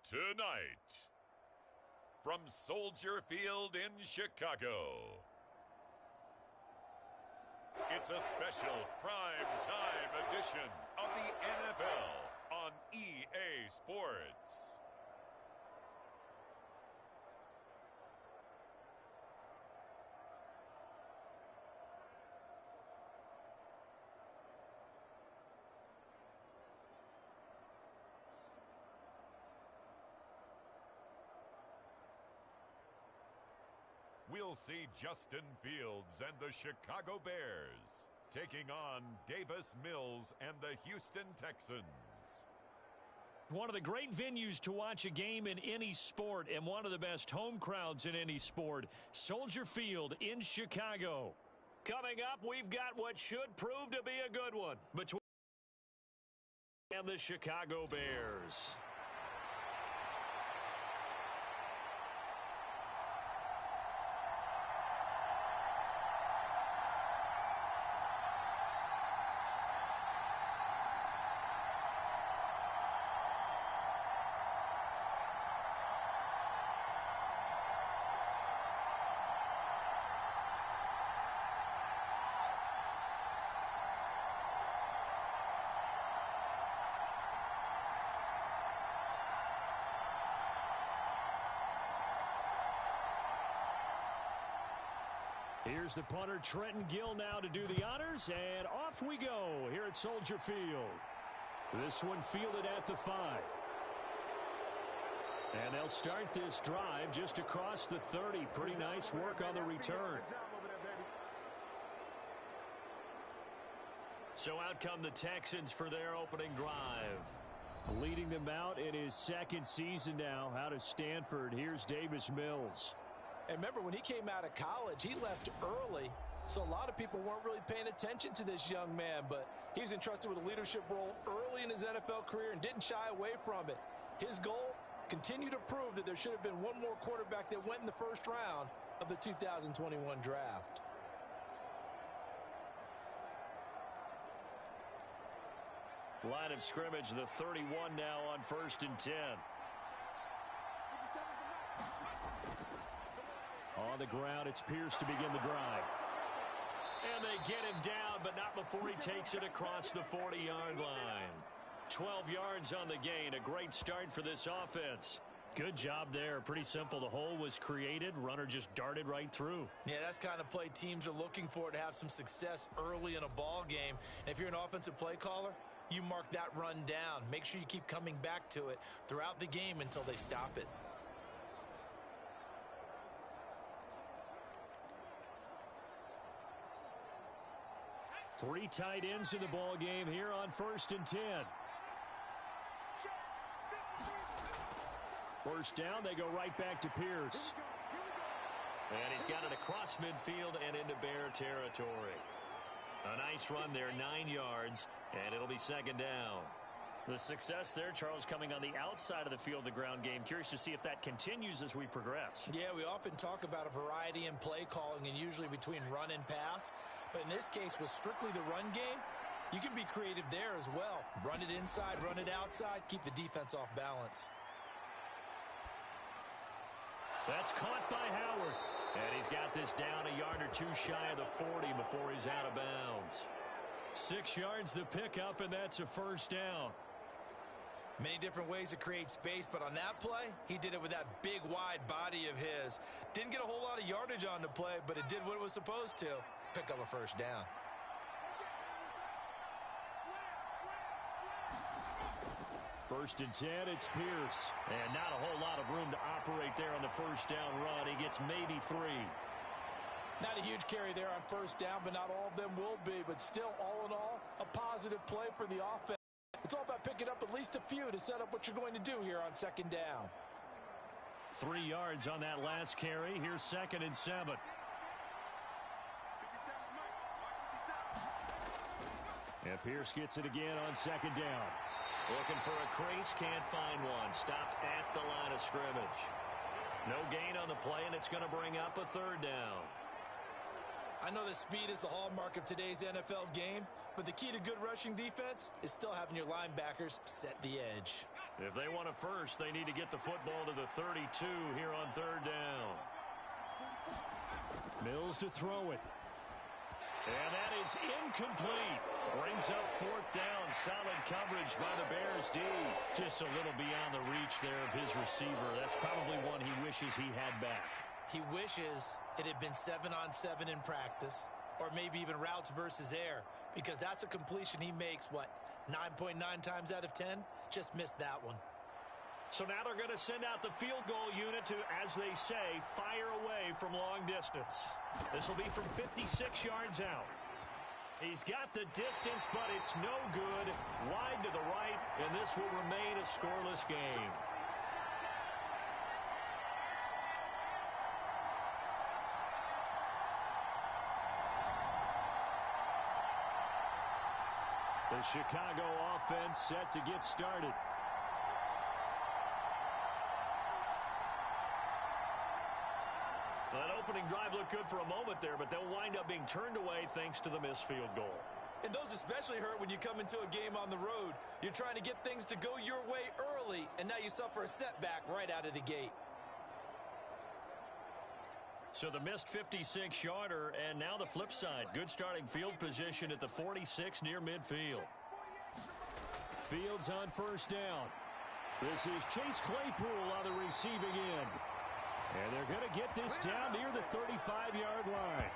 Tonight, from Soldier Field in Chicago, it's a special prime-time edition of the NFL on EA Sports. We'll see Justin Fields and the Chicago Bears taking on Davis Mills and the Houston Texans. One of the great venues to watch a game in any sport and one of the best home crowds in any sport, Soldier Field in Chicago. Coming up, we've got what should prove to be a good one between and the Chicago Bears. Here's the punter, Trenton Gill, now to do the honors, and off we go here at Soldier Field. This one fielded at the 5. And they'll start this drive just across the 30. Pretty nice work on the return. So out come the Texans for their opening drive. Leading them out in his second season now out of Stanford. Here's Davis Mills. And remember, when he came out of college, he left early, so a lot of people weren't really paying attention to this young man, but he was entrusted with a leadership role early in his NFL career and didn't shy away from it. His goal, continue to prove that there should have been one more quarterback that went in the first round of the 2021 draft. Line of scrimmage, the 31 now on 1st and 10. On the ground, it's Pierce to begin the drive. And they get him down, but not before he takes it across the 40-yard line. 12 yards on the gain. A great start for this offense. Good job there. Pretty simple. The hole was created. Runner just darted right through. Yeah, that's the kind of play teams are looking for to have some success early in a ball game. And if you're an offensive play caller, you mark that run down. Make sure you keep coming back to it throughout the game until they stop it. Three tight ends in the ball game here on 1st and 10. First down, they go right back to Pierce. And he's got it across midfield and into Bear territory. A nice run there, 9 yards, and it'll be second down. The success there, Charles, coming on the outside of the field, the ground game. Curious to see if that continues as we progress. Yeah, we often talk about a variety in play calling and usually between run and pass. But in this case, with strictly the run game, you can be creative there as well. Run it inside, run it outside, keep the defense off balance. That's caught by Howard. And he's got this down a yard or two shy of the 40 before he's out of bounds. 6 yards the pickup, and that's a first down. Many different ways to create space, but on that play, he did it with that big, wide body of his. Didn't get a whole lot of yardage on the play, but it did what it was supposed to. Pick up a first down. First and 10, it's Pierce. And not a whole lot of room to operate there on the first down run. He gets maybe 3. Not a huge carry there on first down, but not all of them will be. But still, all in all, a positive play for the offense. It's all about picking up at least a few to set up what you're going to do here on second down. 3 yards on that last carry. Here's 2nd and 7. And Pierce gets it again on 2nd down. Looking for a crease, can't find one. Stopped at the line of scrimmage. No gain on the play, and it's going to bring up a 3rd down. I know that speed is the hallmark of today's NFL game, but the key to good rushing defense is still having your linebackers set the edge. If they want a first, they need to get the football to the 32 here on third down. Mills to throw it. And that is incomplete. Brings up fourth down. Solid coverage by the Bears D. Just a little beyond the reach there of his receiver. That's probably one he wishes he had back. He wishes it had been 7-on-7 in practice, or maybe even routes versus air, because that's a completion he makes, 9.9 times out of 10? Just missed that one. So now they're going to send out the field goal unit to, as they say, fire away from long distance. This will be from 56 yards out. He's got the distance, but it's no good. Wide to the right, and this will remain a scoreless game. The Chicago offense set to get started. That opening drive looked good for a moment there, but they'll wind up being turned away thanks to the missed field goal. And those especially hurt when you come into a game on the road. You're trying to get things to go your way early, and now you suffer a setback right out of the gate. So the missed 56-yarder, and now the flip side. Good starting field position at the 46 near midfield. Fields on first down. This is Chase Claypool on the receiving end. And they're going to get this down near the 35-yard line.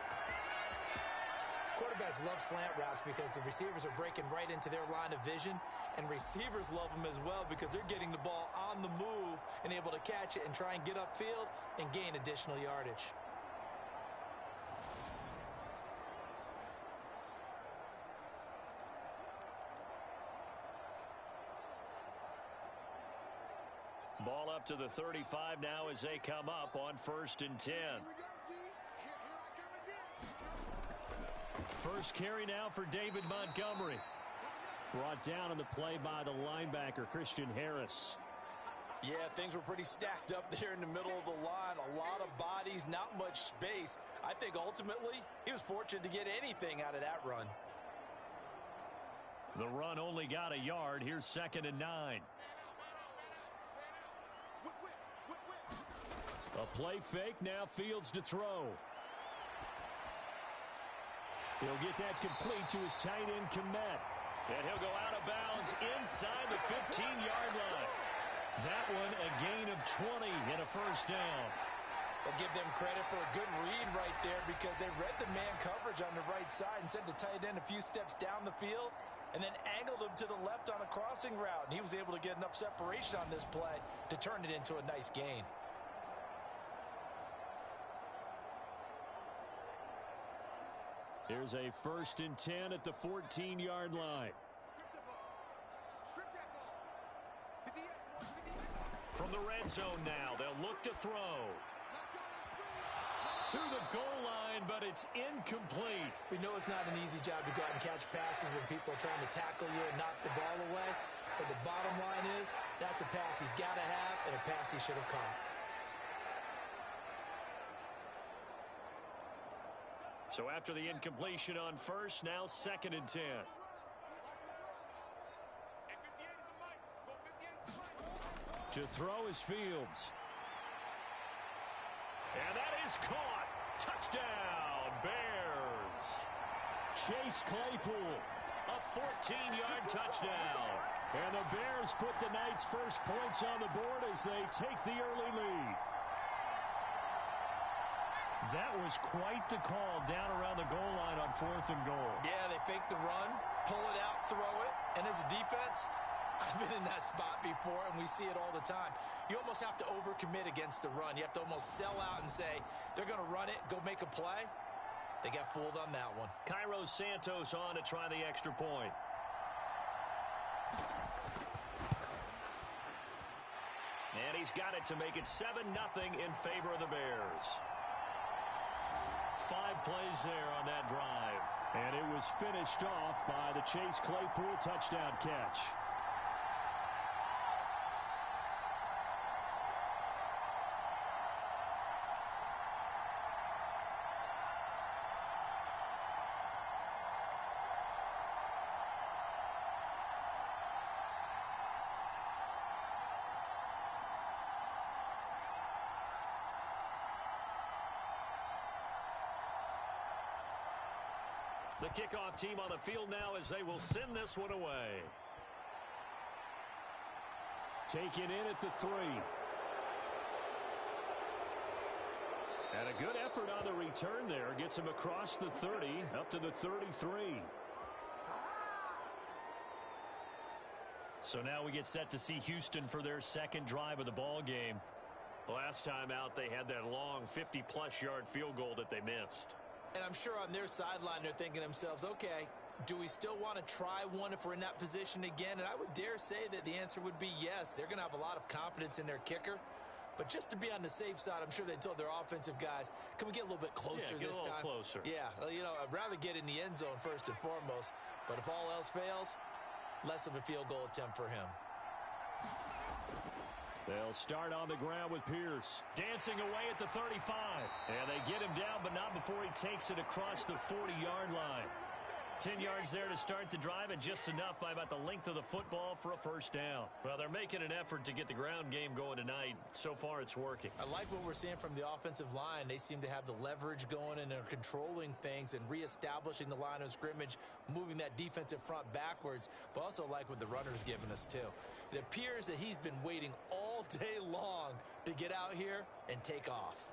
Quarterbacks love slant routes because the receivers are breaking right into their line of vision, and receivers love them as well because they're getting the ball on the move and able to catch it and try and get upfield and gain additional yardage. Ball up to the 35 now as they come up on 1st and 10. First carry now for David Montgomery. Brought down on the play by the linebacker, Christian Harris. Yeah, things were pretty stacked up there in the middle of the line. A lot of bodies, not much space. I think ultimately he was fortunate to get anything out of that run. The run only got a yard. Here's 2nd and 9. A play fake, now Fields to throw. He'll get that complete to his tight end, Kmet. And he'll go out of bounds inside the 15-yard line. That one a gain of 20 and a first down. I'll give them credit for a good read right there because they read the man coverage on the right side and sent the tight end a few steps down the field and then angled him to the left on a crossing route. And he was able to get enough separation on this play to turn it into a nice gain. Here's a 1st and 10 at the 14-yard line. From the red zone now, they'll look to throw. To the goal line, but it's incomplete. We know it's not an easy job to go out and catch passes when people are trying to tackle you and knock the ball away. But the bottom line is, that's a pass he's got to have and a pass he should have caught. So after the incompletion on first, now 2nd and 10. To throw is Fields. And that is caught. Touchdown, Bears. Chase Claypool. A 14-yard touchdown. And the Bears put the night's first points on the board as they take the early lead. That was quite the call down around the goal line on 4th and goal. Yeah, they fake the run, pull it out, throw it. And as a defense, I've been in that spot before, and we see it all the time. You almost have to overcommit against the run. You have to almost sell out and say, they're going to run it, go make a play. They got fooled on that one. Cairo Santos on to try the extra point. And he's got it to make it 7-0 in favor of the Bears. 5 plays there on that drive. And it was finished off by the Chase Claypool touchdown catch. The kickoff team on the field now as they will send this one away. Taken in at the 3. And a good effort on the return there. Gets him across the 30 up to the 33. So now we get set to see Houston for their second drive of the ball game. Last time out, they had that long 50-plus yard field goal that they missed. And I'm sure on their sideline they're thinking to themselves, okay, do we still want to try one if we're in that position again? And I would dare say that the answer would be yes. They're going to have a lot of confidence in their kicker. But just to be on the safe side, I'm sure they told their offensive guys, can we get a little bit closer this time? Get a little closer. Yeah, you know, I'd rather get in the end zone first and foremost. But if all else fails, less of a field goal attempt for him. They'll start on the ground with Pierce. Dancing away at the 35. And they get him down, but not before he takes it across the 40-yard line. 10 yards there to start the drive, and just enough by about the length of the football for a first down. Well, they're making an effort to get the ground game going tonight. So far, it's working. I like what we're seeing from the offensive line. They seem to have the leverage going, and they're controlling things and reestablishing the line of scrimmage, moving that defensive front backwards, but also like what the runner's giving us, too. It appears that he's been waiting all day long to get out here and take off.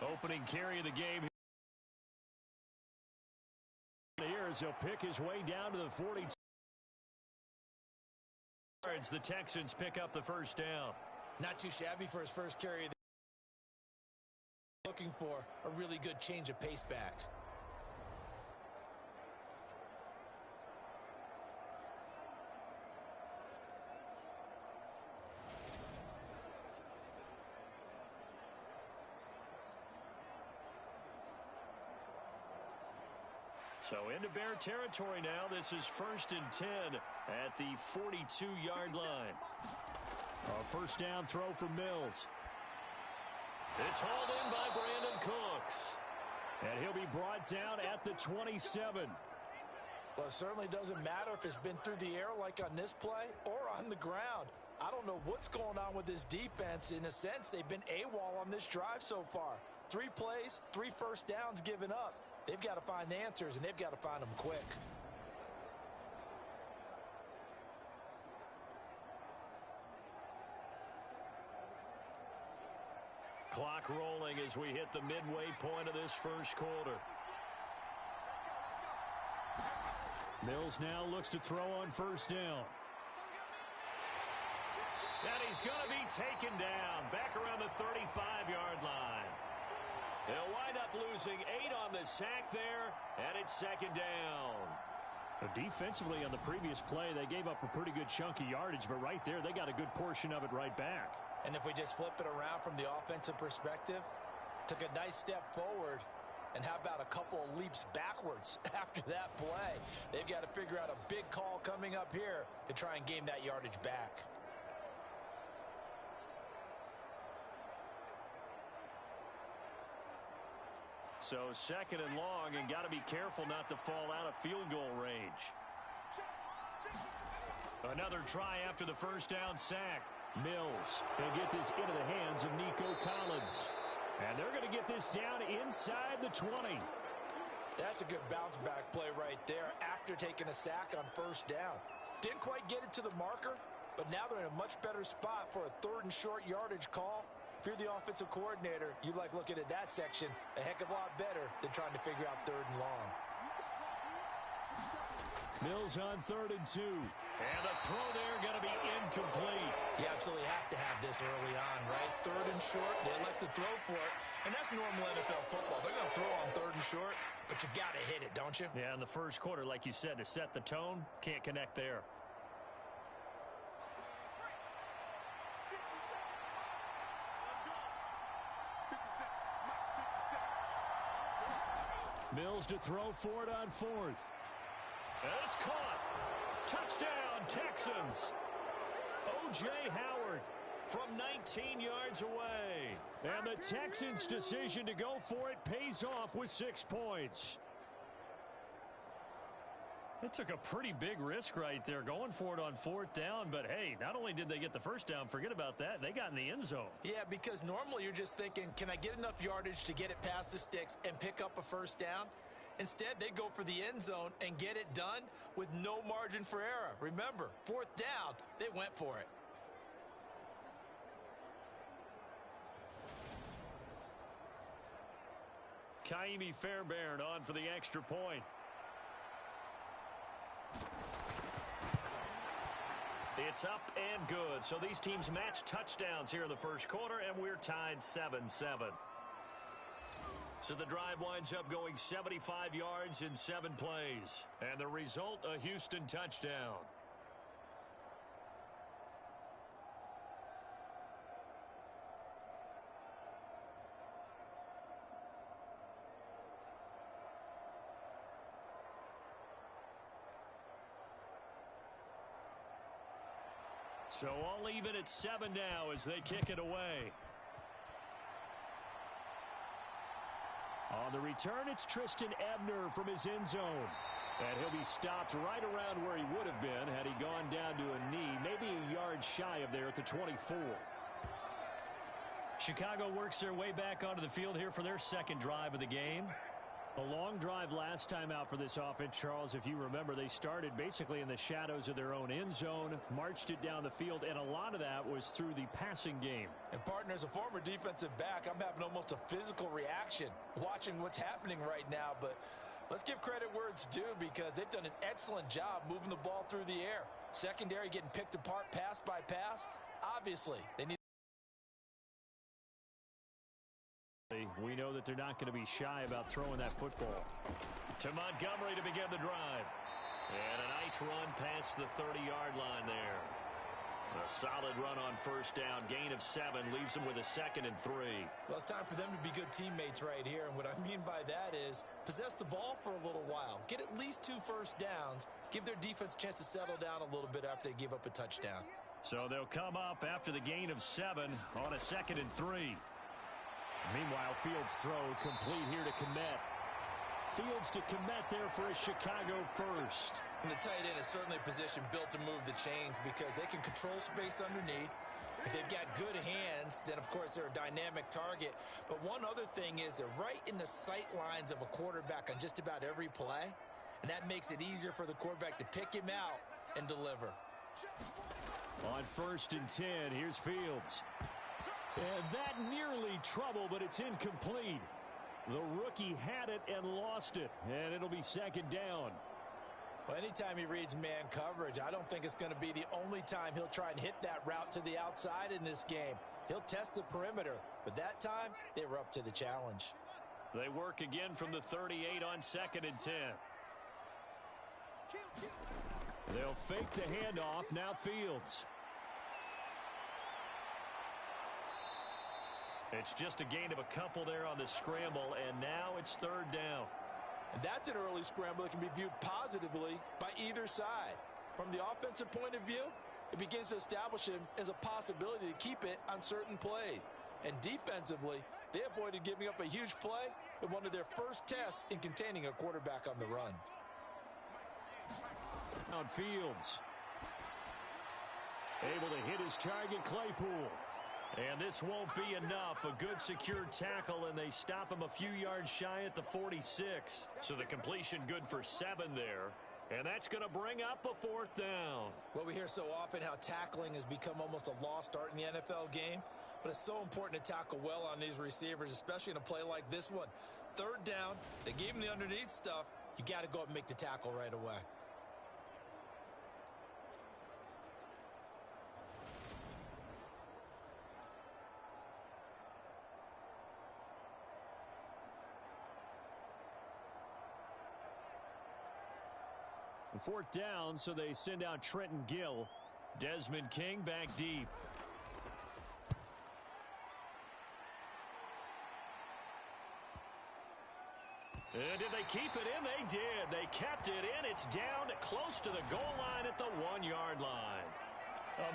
Opening carry of the game. Here as he'll pick his way down to the 42. The Texans pick up the first down. Not too shabby for his first carry. Looking for a really good change of pace back. So into Bear territory now. This is 1st and 10 at the 42-yard line. A first down throw for Mills. It's hauled in by Brandon Cooks. And he'll be brought down at the 27. Well, it certainly doesn't matter if it's been through the air like on this play or on the ground. I don't know what's going on with this defense. In a sense, they've been AWOL on this drive so far. 3 plays, 3 first downs given up. They've got to find the answers, and they've got to find them quick. Clock rolling as we hit the midway point of this first quarter. Mills now looks to throw on first down. And he's going to be taken down back around the 35-yard line. They'll wind up losing 8 on the sack there, and it's second down. Defensively on the previous play, they gave up a pretty good chunk of yardage, but right there, they got a good portion of it right back. And if we just flip it around from the offensive perspective, took a nice step forward, and how about a couple of leaps backwards after that play? They've got to figure out a big call coming up here to try and gain that yardage back. So second and long, and got to be careful not to fall out of field goal range. Another try after the first down sack. Mills will get this into the hands of Nico Collins. And they're going to get this down inside the 20. That's a good bounce back play right there after taking a sack on first down. Didn't quite get it to the marker, but now they're in a much better spot for a 3rd and short yardage call. If you're the offensive coordinator, you like looking at that section a heck of a lot better than trying to figure out 3rd and long. Mills on 3rd and 2. And the throw there going to be incomplete. You absolutely have to have this early on, right? 3rd and short, they elect to throw for it. And that's normal NFL football. They're going to throw on 3rd and short, but you've got to hit it, don't you? Yeah, in the first quarter, like you said, to set the tone, can't connect there. Mills to throw for it on 4th. And it's caught. Touchdown, Texans. O.J. Howard from 19 yards away. And the Texans' decision to go for it pays off with 6 points. They took a pretty big risk right there going for it on fourth down, but hey, not only did they get the first down, forget about that, they got in the end zone. Yeah, because normally you're just thinking, can I get enough yardage to get it past the sticks and pick up a first down? Instead, they go for the end zone and get it done with no margin for error. Remember, fourth down, they went for it. Kaimi Fairbairn on for the extra point. It's up and good. So these teams match touchdowns here in the first quarter, and we're tied 7-7. So the drive winds up going 75 yards in 7 plays. And the result, a Houston touchdown. So all even at 7 now as they kick it away. On the return, it's Tristan Ebner from his end zone. And he'll be stopped right around where he would have been had he gone down to a knee, maybe a yard shy of there at the 24. Chicago works their way back onto the field here for their second drive of the game. A long drive last time out for this offense, Charles. If you remember, they started basically in the shadows of their own end zone, marched it down the field, and a lot of that was through the passing game. And, partner, as a former defensive back, I'm having almost a physical reaction watching what's happening right now. But let's give credit where it's due because they've done an excellent job moving the ball through the air. Secondary getting picked apart pass by pass. Obviously, they need. We know that they're not going to be shy about throwing that football. To Montgomery to begin the drive. And a nice run past the 30-yard line there. A solid run on first down. Gain of 7 leaves them with a 2nd and 3. Well, it's time for them to be good teammates right here. And what I mean by that is possess the ball for a little while. Get at least 2 first downs. Give their defense a chance to settle down a little bit after they give up a touchdown. So they'll come up after the gain of 7 on a 2nd and 3. Meanwhile, Fields' throw complete here to Kmet. Fields to Kmet there for a Chicago first. And the tight end is certainly a position built to move the chains because they can control space underneath. If they've got good hands, then, of course, they're a dynamic target. But one other thing is they're right in the sight lines of a quarterback on just about every play. And that makes it easier for the quarterback to pick him out and deliver. On 1st and 10, here's Fields. And that nearly trouble, but it's incomplete. The rookie had it and lost it, and it'll be 2nd down. Well, anytime he reads man coverage, I don't think it's going to be the only time he'll try and hit that route to the outside in this game. He'll test the perimeter, but that time, they were up to the challenge. They work again from the 38 on 2nd and 10. They'll fake the handoff, now Fields. It's just a gain of a couple there on the scramble, and now it's 3rd down. And that's an early scramble that can be viewed positively by either side. From the offensive point of view, it begins to establish him as a possibility to keep it on certain plays. And defensively, they avoided giving up a huge play in one of their first tests in containing a quarterback on the run. On Fields. Able to hit his target, Claypool. And this won't be enough. A good secured tackle, and they stop him a few yards shy at the 46. So the completion good for 7 there. And that's going to bring up a 4th down. Well, we hear so often how tackling has become almost a lost art in the NFL game. But it's so important to tackle well on these receivers, especially in a play like this one. 3rd down, they gave him the underneath stuff. You got to go up and make the tackle right away. Fourth down, so they send out Trenton Gill. Desmond King back deep. And did they keep it in? They did. They kept it in. It's down close to the goal line at the 1-yard line.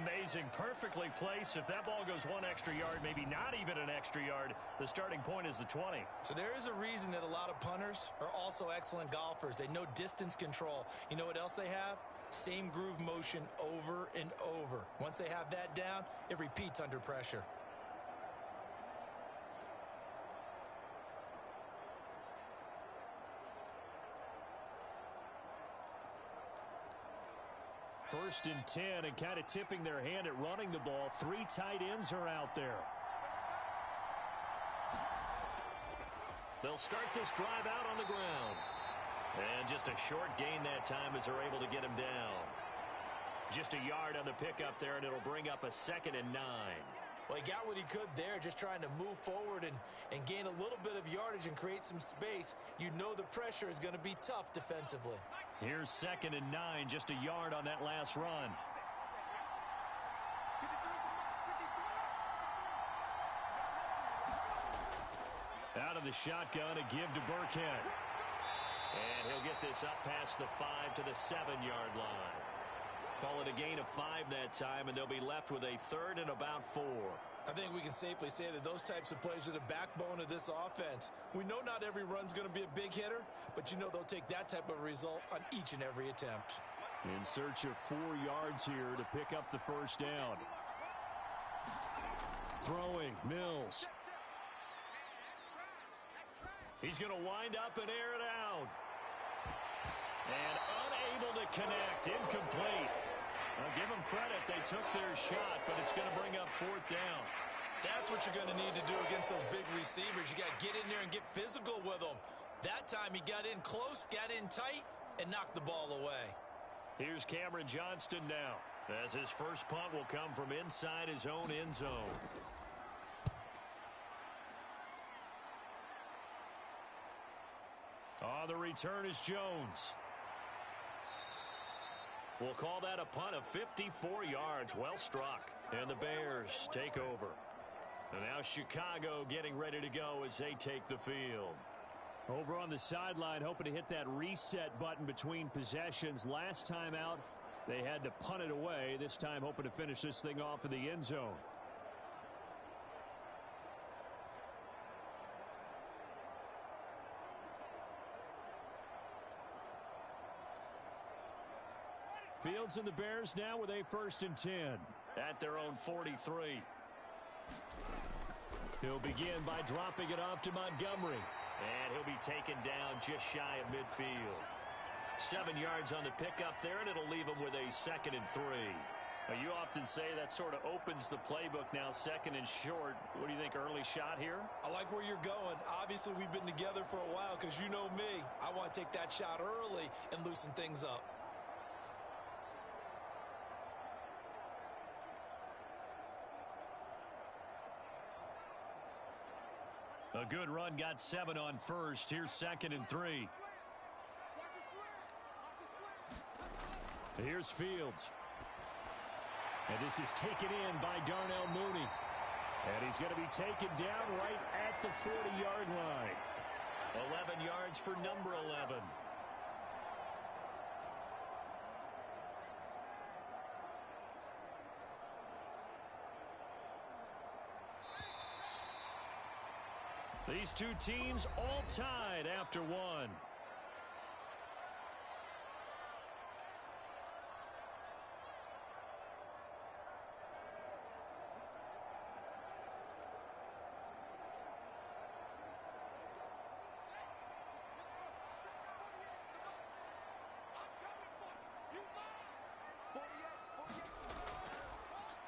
Amazing. Perfectly placed. If that ball goes one extra yard, maybe not even an extra yard, the starting point is the 20. So there is a reason that a lot of punters are also excellent golfers. They know distance control. You know what else they have? Same groove motion over and over. Once they have that down, it repeats under pressure. First and 10, and kind of tipping their hand at running the ball. 3 tight ends are out there. They'll start this drive out on the ground. And just a short gain that time as they're able to get him down. Just a yard on the pickup there, and it'll bring up a 2nd and 9. Well, he got what he could there, just trying to move forward and gain a little bit of yardage and create some space. You know the pressure is going to be tough defensively. Here's 2nd and 9, just a yard on that last run. Out of the shotgun, a give to Burkhead. And he'll get this up past the 5 to the 7-yard line. Call it a gain of 5 that time, and they'll be left with a 3rd and about 4. I think we can safely say that those types of plays are the backbone of this offense. We know not every run's going to be a big hitter, but you know they'll take that type of result on each and every attempt. In search of 4 yards here to pick up the first down. Throwing, Mills. He's going to wind up and air it out. And unable to connect. Incomplete. I'll give them credit. They took their shot, but it's going to bring up 4th down. That's what you're going to need to do against those big receivers. You got to get in there and get physical with them. That time he got in close, got in tight, and knocked the ball away. Here's Cameron Johnston now, as his first punt will come from inside his own end zone. On the return is Jones. We'll call that a punt of 54 yards. Well struck. And the Bears take over. And now Chicago getting ready to go as they take the field. Over on the sideline, hoping to hit that reset button between possessions. Last time out, they had to punt it away. This time hoping to finish this thing off in the end zone. Fields and the Bears now with a 1st and 10. At their own 43. He'll begin by dropping it off to Montgomery. And he'll be taken down just shy of midfield. 7 yards on the pickup there, and it'll leave him with a 2nd and 3. Now, you often say that sort of opens the playbook now, 2nd and short. What do you think, early shot here? I like where you're going. Obviously, we've been together for a while because you know me. I want to take that shot early and loosen things up. A good run, got 7 on first. Here's 2nd and 3. Here's Fields. And this is taken in by Darnell Mooney. And he's going to be taken down right at the 40-yard line. 11 yards for number 11. These two teams all tied after one.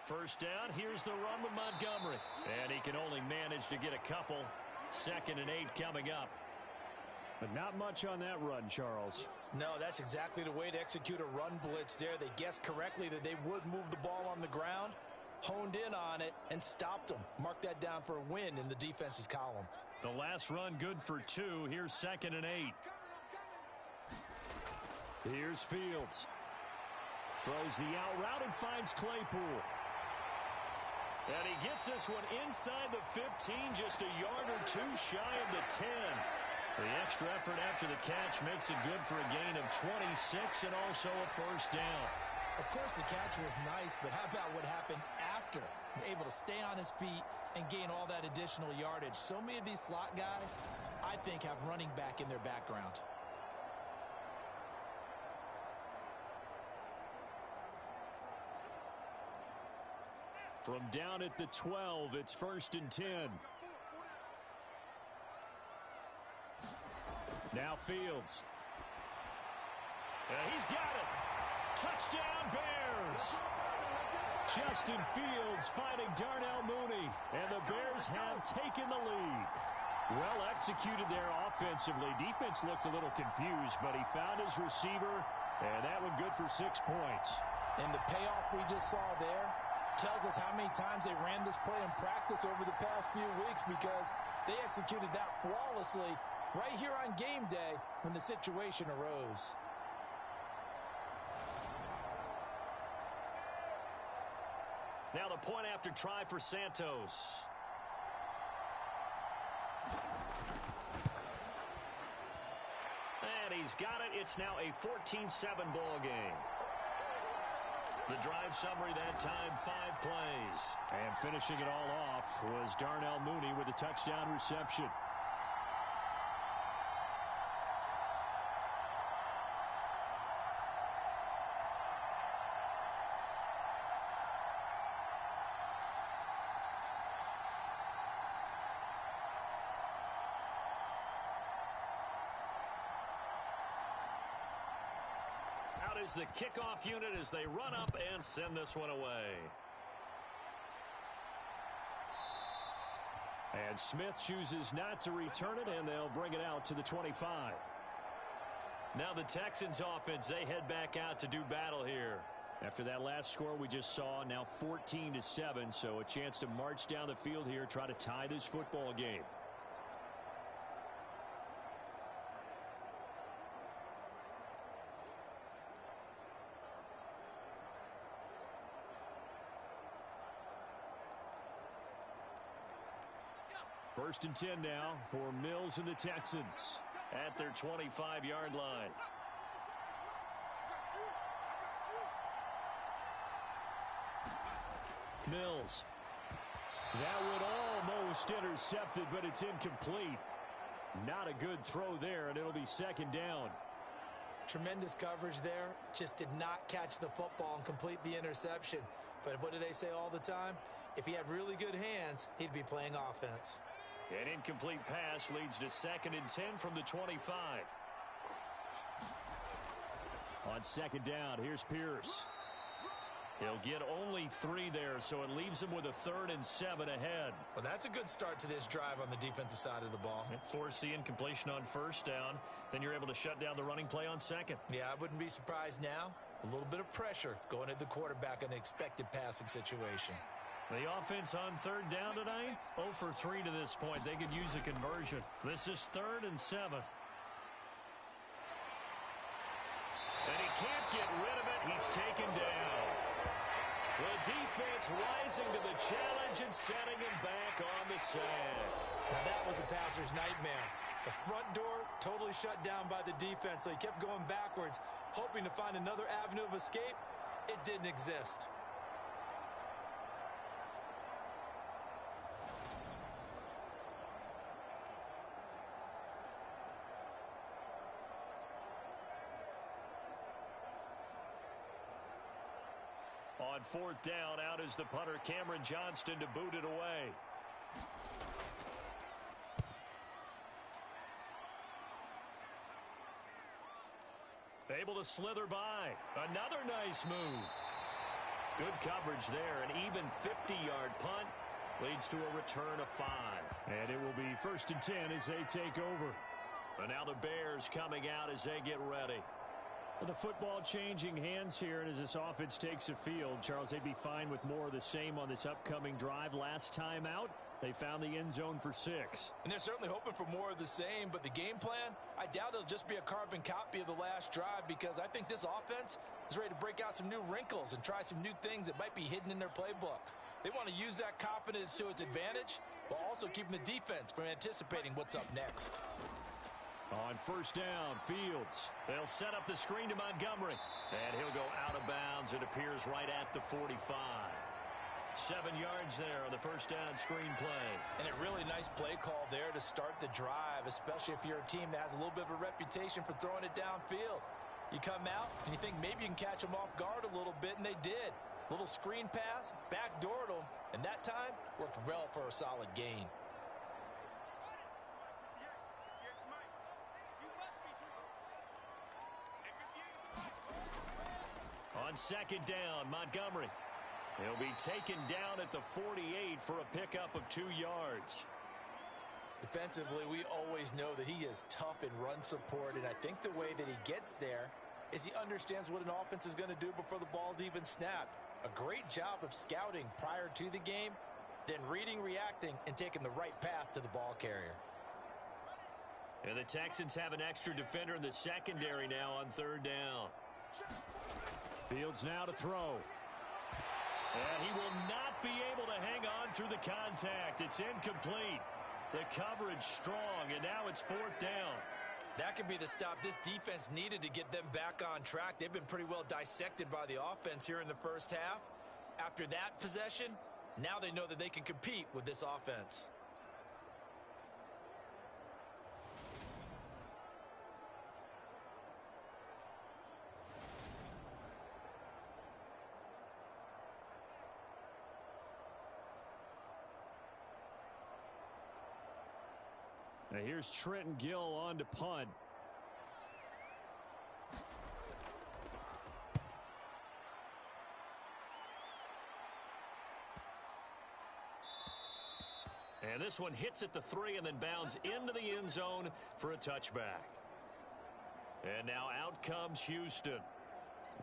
First down, here's the run with Montgomery. And he can only manage to get a couple. 2nd and 8 coming up. But not much on that run, Charles. No, that's exactly the way to execute a run blitz there. They guessed correctly that they would move the ball on the ground, honed in on it, and stopped them. Mark that down for a win in the defense's column. The last run good for 2. Here's 2nd and 8. Here's Fields. Throws the out route and finds Claypool. And he gets this one inside the 15, just a yard or 2 shy of the 10. The extra effort after the catch makes it good for a gain of 26 and also a first down. Of course, the catch was nice, but how about what happened after? Able to stay on his feet and gain all that additional yardage. So many of these slot guys, I think, have running back in their background. From down at the 12, it's 1st and 10. Now Fields. He's got it. Touchdown, Bears. Justin Fields fighting Darnell Mooney, and the Bears have taken the lead. Well executed there offensively. Defense looked a little confused, but he found his receiver, and that one good for 6 points. And the payoff we just saw there tells us how many times they ran this play in practice over the past few weeks, because they executed that flawlessly right here on game day when the situation arose. Now the point after try for Santos. And he's got it. It's now a 14-7 ball game. The drive summary that time, 5 plays. And finishing it all off was Darnell Mooney with a touchdown reception. Is the kickoff unit as they run up and send this one away. And Smith chooses not to return it, and they'll bring it out to the 25. Now the Texans offense, they head back out to do battle here. After that last score we just saw, now 14-7, so a chance to march down the field here, try to tie this football game. First and 10 now for Mills and the Texans at their 25-yard line. Mills. That would almost intercepted, but it's incomplete. Not a good throw there, and it'll be 2nd down. Tremendous coverage there. Just did not catch the football and complete the interception. But what do they say all the time? If he had really good hands, he'd be playing offense. An incomplete pass leads to 2nd and 10 from the 25. On 2nd down, here's Pierce. He'll get only 3 there, so it leaves him with a 3rd and 7 ahead. Well, that's a good start to this drive on the defensive side of the ball. Force the incompletion on 1st down. Then you're able to shut down the running play on 2nd. Yeah, I wouldn't be surprised now. A little bit of pressure going at the quarterback in an expected passing situation. The offense on 3rd down tonight, 0 for 3 to this point. They could use a conversion. This is 3rd and 7. And he can't get rid of it. He's taken down. The defense rising to the challenge and setting him back on the sand. Now that was a passer's nightmare. The front door totally shut down by the defense, so he kept going backwards, hoping to find another avenue of escape. It didn't exist. On 4th down, out is the punter, Cameron Johnston, to boot it away. Able to slither by. Another nice move. Good coverage there. An even 50-yard punt leads to a return of 5. And it will be 1st and 10 as they take over. And now the Bears coming out as they get ready. The football changing hands here, and as this offense takes the field, Charles, they'd be fine with more of the same on this upcoming drive. Last time out, they found the end zone for 6. And they're certainly hoping for more of the same, but the game plan, I doubt it'll just be a carbon copy of the last drive, because I think this offense is ready to break out some new wrinkles and try some new things that might be hidden in their playbook. They want to use that confidence to its advantage, while also keeping the defense from anticipating what's up next. On first down, Fields. They'll set up the screen to Montgomery. And he'll go out of bounds. It appears right at the 45. 7 yards there on the first down screen play. And a really nice play call there to start the drive, especially if you're a team that has a little bit of a reputation for throwing it downfield. You come out and you think maybe you can catch them off guard a little bit, and they did. Little screen pass, backdoored them, and that time worked well for a solid gain. On second down, Montgomery. He'll be taken down at the 48 for a pickup of 2 yards. Defensively, we always know that he is tough in run support, and I think the way that he gets there is he understands what an offense is going to do before the ball's even snapped. A great job of scouting prior to the game, then reading, reacting, and taking the right path to the ball carrier. And the Texans have an extra defender in the secondary now on third down. Fields now to throw. And he will not be able to hang on through the contact. It's incomplete. The coverage strong, and now it's fourth down. That could be the stop this defense needed to get them back on track. They've been pretty well dissected by the offense here in the first half. After that possession, now they know that they can compete with this offense. Now here's Trenton Gill on to punt. And this one hits at the 3 and then bounds into the end zone for a touchback. And now out comes Houston.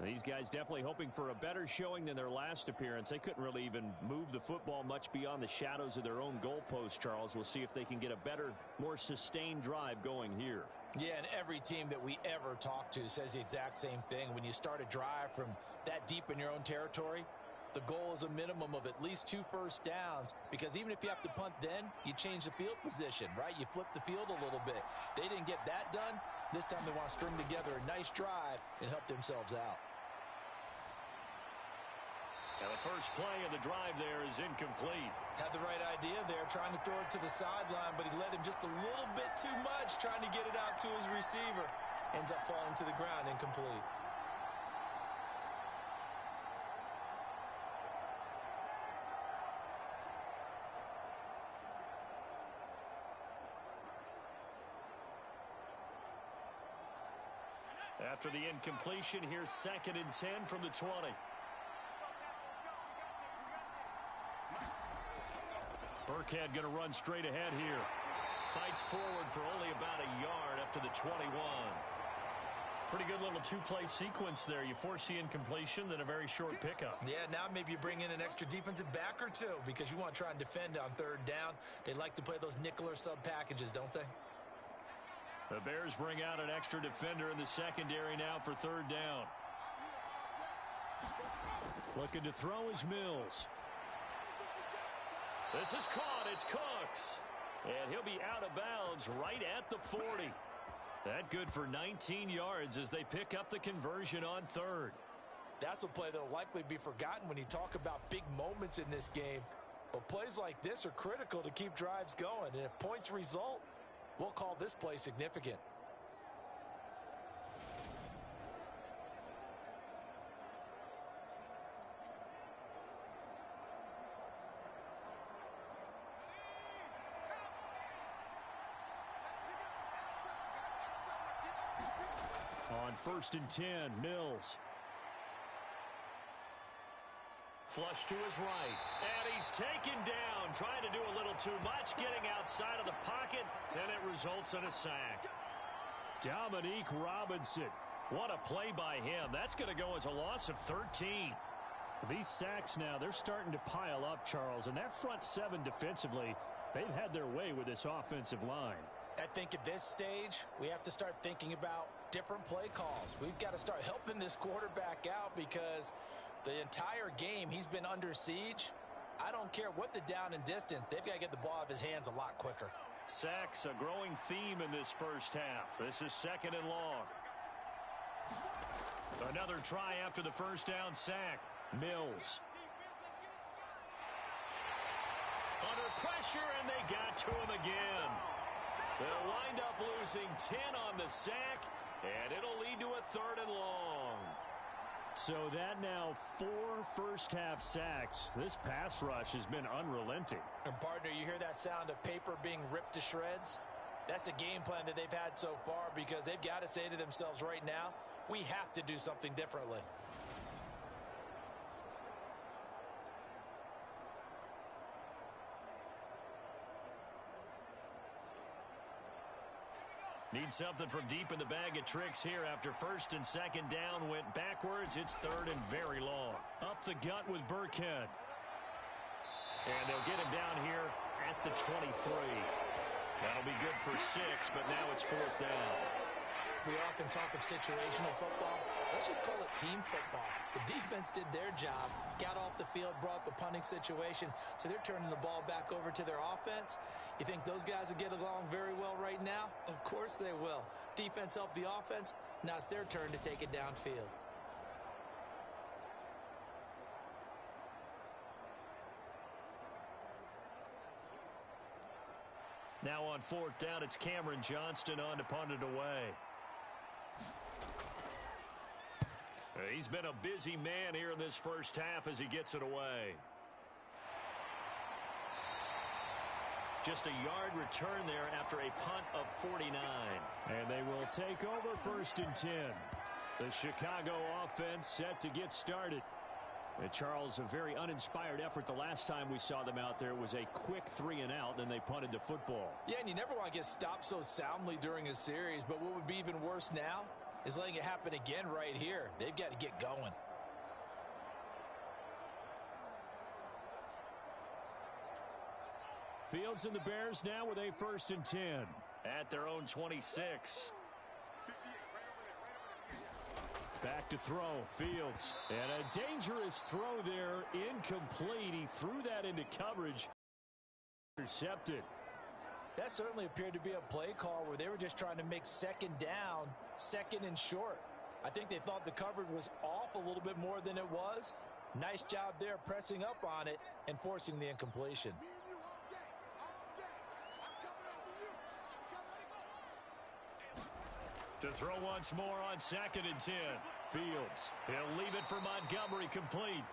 These guys definitely hoping for a better showing than their last appearance. They couldn't really even move the football much beyond the shadows of their own goalpost, Charles. We'll see if they can get a better, more sustained drive going here. Yeah, and every team that we ever talk to says the exact same thing. When you start a drive from that deep in your own territory, the goal is a minimum of at least 2 first downs, because even if you have to punt then, you change the field position, right? You flip the field a little bit. They didn't get that done. This time they want to string together a nice drive and help themselves out. Now the first play of the drive there is incomplete. Had the right idea there, trying to throw it to the sideline, but he led him just a little bit too much, trying to get it out to his receiver. Ends up falling to the ground, incomplete. After the incompletion, here's 2nd and 10 from the 20. Burkhead going to run straight ahead here. Fights forward for only about a yard up to the 21. Pretty good little 2-play sequence there. You force the incompletion, then a very short pickup. Yeah, now maybe you bring in an extra defensive back or two, because you want to try and defend on third down. They like to play those nickel or sub packages, don't they? The Bears bring out an extra defender in the secondary now for third down. Looking to throw is Mills. This is caught. It's Cooks. And he'll be out of bounds right at the 40. That good for 19 yards as they pick up the conversion on third. That's a play that will likely be forgotten when you talk about big moments in this game. But plays like this are critical to keep drives going. And if points result, we'll call this play significant. On 1st and 10, Mills. Flush to his right. And he's taken down, trying to do a little too much, getting outside of the pocket, and it results in a sack. Dominique Robinson. What a play by him. That's going to go as a loss of 13. These sacks now, they're starting to pile up, Charles. And that front 7 defensively, they've had their way with this offensive line. I think at this stage, we have to start thinking about different play calls. We've got to start helping this quarterback out, because the entire game he's been under siege. I don't care what the down and distance. They've got to get the ball out of his hands a lot quicker. Sacks, a growing theme in this first half. This is 2nd and long. Another try after the first down sack. Mills. Under pressure, and they got to him again. They'll wind up losing 10 on the sack, and it'll lead to a 3rd and long. So that now 4 first-half sacks. This pass rush has been unrelenting. And, partner, you hear that sound of paper being ripped to shreds? That's the game plan that they've had so far because they've got to say to themselves right now, we have to do something differently. Need something from deep in the bag of tricks here after 1st and 2nd down went backwards. It's 3rd and very long. Up the gut with Burkhead. And they'll get him down here at the 23. That'll be good for 6, but now it's 4th down. We often talk of situational football. Let's just call it team football. The defense did their job, got off the field, brought the punting situation, so they're turning the ball back over to their offense. You think those guys will get along very well right now? Of course they will. Defense helped the offense. Now it's their turn to take it downfield. Now on 4th down, it's Cameron Johnston on to punt it away. He's been a busy man here in this first half as he gets it away. Just a yard return there after a punt of 49. And they will take over 1st and 10. The Chicago offense set to get started. And Charles, a very uninspired effort the last time we saw them out there. It was a quick 3 and out, then they punted the football. Yeah, and you never want to get stopped so soundly during a series, but what would be even worse now is letting it happen again right here. They've got to get going. Fields and the Bears now with a 1st and 10 at their own 26. Back to throw. Fields. And a dangerous throw there. Incomplete. He threw that into coverage. Intercepted. That certainly appeared to be a play call where they were just trying to make 2nd down, 2nd and short. I think they thought the coverage was off a little bit more than it was. Nice job there pressing up on it and forcing the incompletion. To throw once more on 2nd and 10. Fields. He'll leave it for Montgomery complete.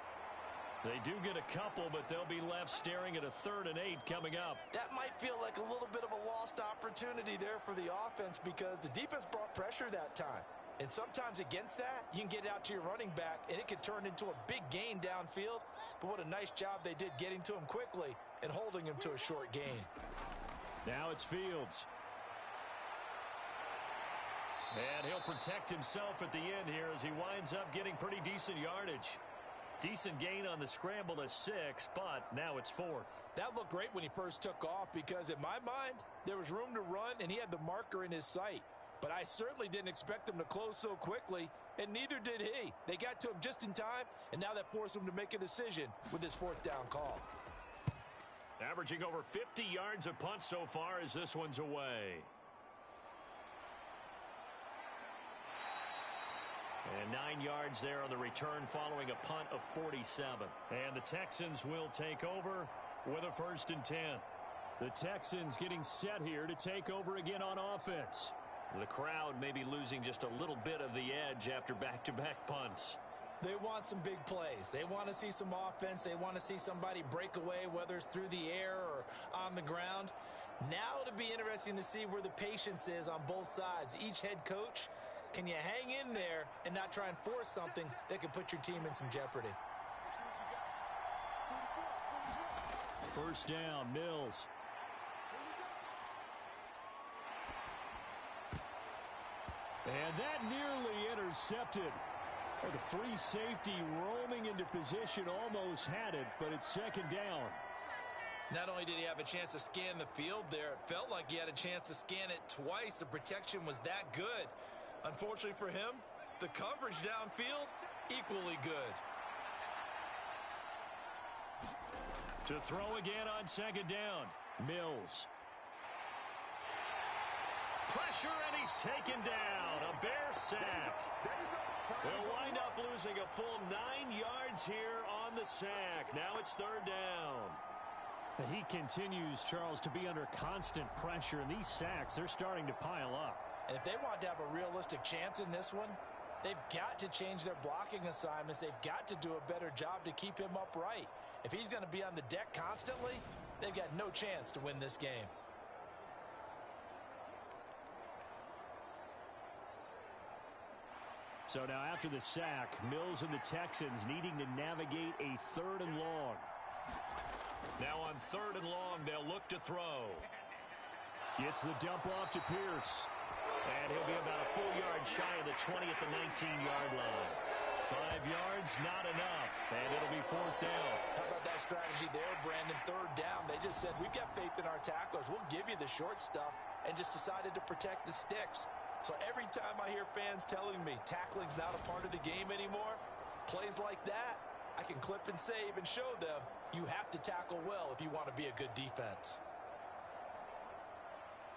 They do get a couple, but they'll be left staring at a 3rd and 8 coming up. That might feel like a little bit of a lost opportunity there for the offense because the defense brought pressure that time. And sometimes against that, you can get out to your running back, and it could turn into a big gain downfield. But what a nice job they did getting to him quickly and holding him to a short gain. Now it's Fields. And he'll protect himself at the end here as he winds up getting pretty decent yardage. Decent gain on the scramble to 6, but now it's 4th. That looked great when he first took off because in my mind, there was room to run and he had the marker in his sight. But I certainly didn't expect him to close so quickly, and neither did he. They got to him just in time, and now that forced him to make a decision with his 4th down call. Averaging over 50 yards a punt so far as this one's away. And 9 yards there on the return following a punt of 47. And the Texans will take over with a 1st and 10. The Texans getting set here to take over again on offense. The crowd may be losing just a little bit of the edge after back-to-back punts. They want some big plays. They want to see some offense. They want to see somebody break away, whether it's through the air or on the ground. Now it'll be interesting to see where the patience is on both sides. Each head coach, can you hang in there and not try and force something that could put your team in some jeopardy? 1st down, Mills. And that nearly intercepted. The free safety roaming into position almost had it, but it's 2nd down. Not only did he have a chance to scan the field there, it felt like he had a chance to scan it twice. The protection was that good. Unfortunately for him, the coverage downfield, equally good. To throw again on 2nd down, Mills. pressure, and he's taken down. A Bear sack. They'll wind up losing a full 9 yards here on the sack. Now it's third down. He continues, Charles, to be under constant pressure, and these sacks, they're starting to pile up. And if they want to have a realistic chance in this one, they've got to change their blocking assignments. They've got to do a better job to keep him upright. If he's going to be on the deck constantly, they've got no chance to win this game. So now after the sack, Mills and the Texans needing to navigate a 3rd and long. Now on 3rd and long, they'll look to throw. Gets the dump off to Pierce. And he'll be about a full yard shy of the 20 at the 19-yard line. 5 yards, not enough, and it'll be 4th down. How about that strategy there, Brandon? 3rd down. They just said, we've got faith in our tacklers. We'll give you the short stuff, and just decided to protect the sticks. So every time I hear fans telling me tackling's not a part of the game anymore, plays like that, I can clip and save and show them you have to tackle well if you want to be a good defense.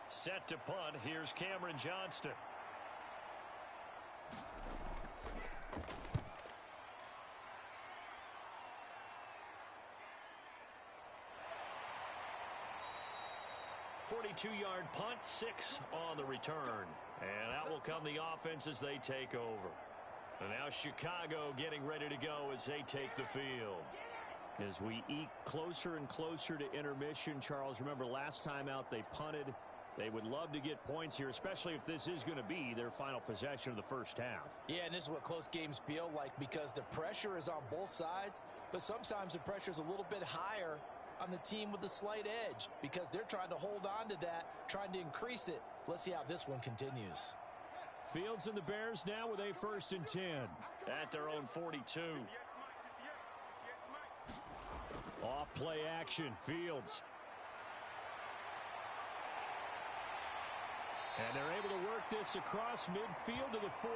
Set to punt. Here's Cameron Johnston. .42-yard punt, 6 on the return. And out will come the offense as they take over. And now Chicago getting ready to go as they take the field. As we eke closer and closer to intermission, Charles, remember last time out they punted. They would love to get points here, especially if this is going to be their final possession of the first half. Yeah, and this is what close games feel like because the pressure is on both sides, but sometimes the pressure is a little bit higher on the team with the slight edge because they're trying to hold on to that, trying to increase it. Let's see how this one continues. Fields and the Bears now with a 1st and 10. At their own 42. Off play action, Fields. And they're able to work this across midfield to the 48.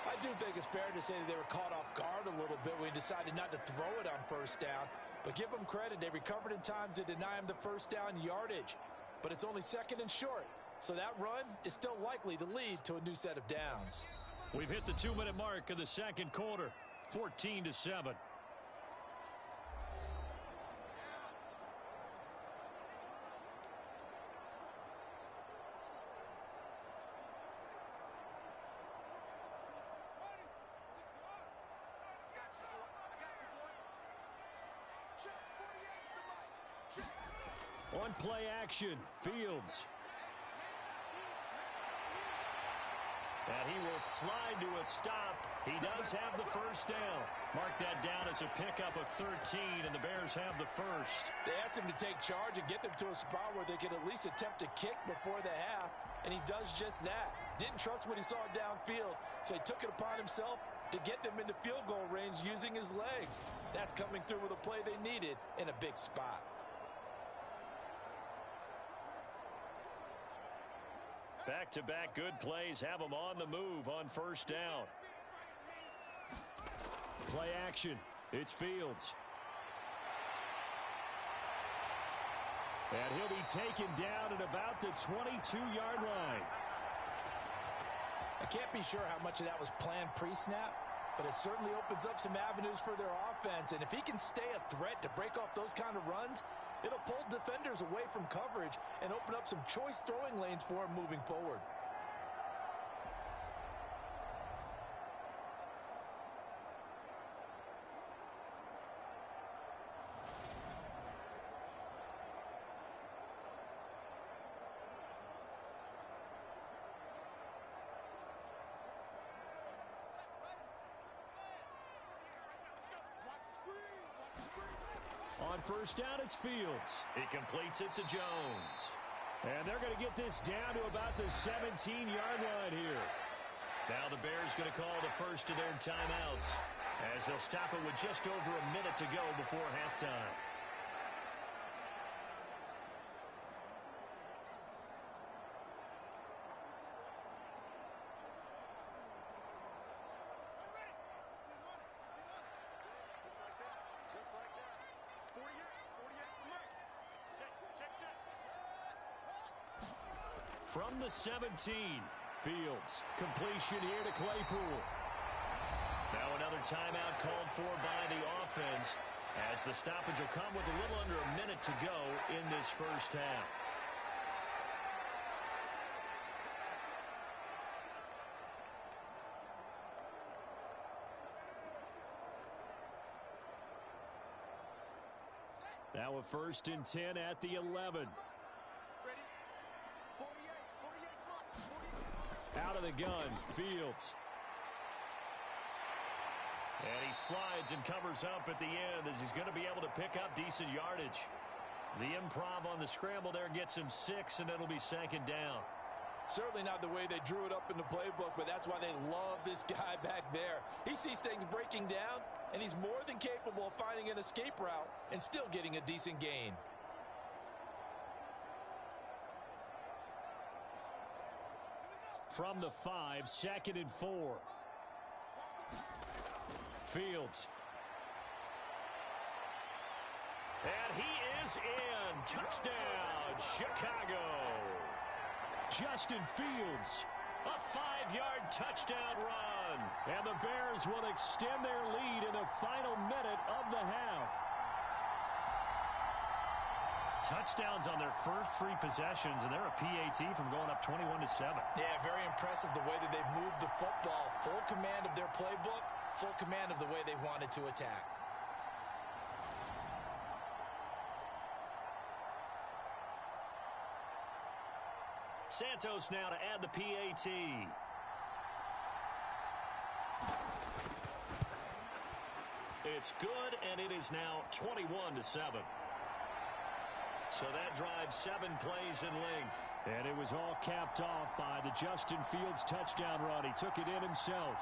I do think it's fair to say that they were caught off guard a little bit when he decided not to throw it on 1st down. But give them credit, they recovered in time to deny him the 1st down yardage. But it's only 2nd and short. So that run is still likely to lead to a new set of downs. We've hit the 2-minute mark of the 2nd quarter. 14-7. On play action, Fields. And he will slide to a stop. He does have the 1st down. Mark that down as a pickup of 13, and the Bears have the 1st. They asked him to take charge and get them to a spot where they could at least attempt a kick before the half, and he does just that. Didn't trust what he saw downfield, so he took it upon himself to get them into field goal range using his legs. That's coming through with a play they needed in a big spot. Back-to-back good plays have them on the move on 1st down. Play action. It's Fields. And he'll be taken down at about the 22-yard line. I can't be sure how much of that was planned pre-snap, but it certainly opens up some avenues for their offense. And if he can stay a threat to break off those kind of runs, it'll pull defenders away from coverage and open up some choice throwing lanes for him moving forward. On 1st down, it's Fields. He completes it to Jones. And they're going to get this down to about the 17-yard line here. Now the Bears going to call the first of their timeouts as they'll stop it with just over a minute to go before halftime. from the 17. Fields, completion here to Claypool. Now another timeout called for by the offense, as the stoppage will come with a little under a minute to go in this first half. Now a 1st and 10 at the 11. Out of the gun, Fields. And he slides and covers up at the end as he's going to be able to pick up decent yardage. The improv on the scramble there gets him 6, and it'll be 2nd down. Certainly not the way they drew it up in the playbook, but that's why they love this guy back there. He sees things breaking down, and he's more than capable of finding an escape route and still getting a decent gain. From the 5, 2nd and 4. Fields. And he is in. Touchdown, Chicago. Justin Fields, a 5-yard touchdown run. And the Bears will extend their lead in the final minute of the half. Touchdowns on their first 3 possessions, and they're a PAT from going up 21-7. Yeah, very impressive the way that they've moved the football. Full command of their playbook, full command of the way they wanted to attack. Santos now to add the PAT. It's good, and it is now 21-7. So that drives 7 plays in length. And it was all capped off by the Justin Fields touchdown run. He took it in himself.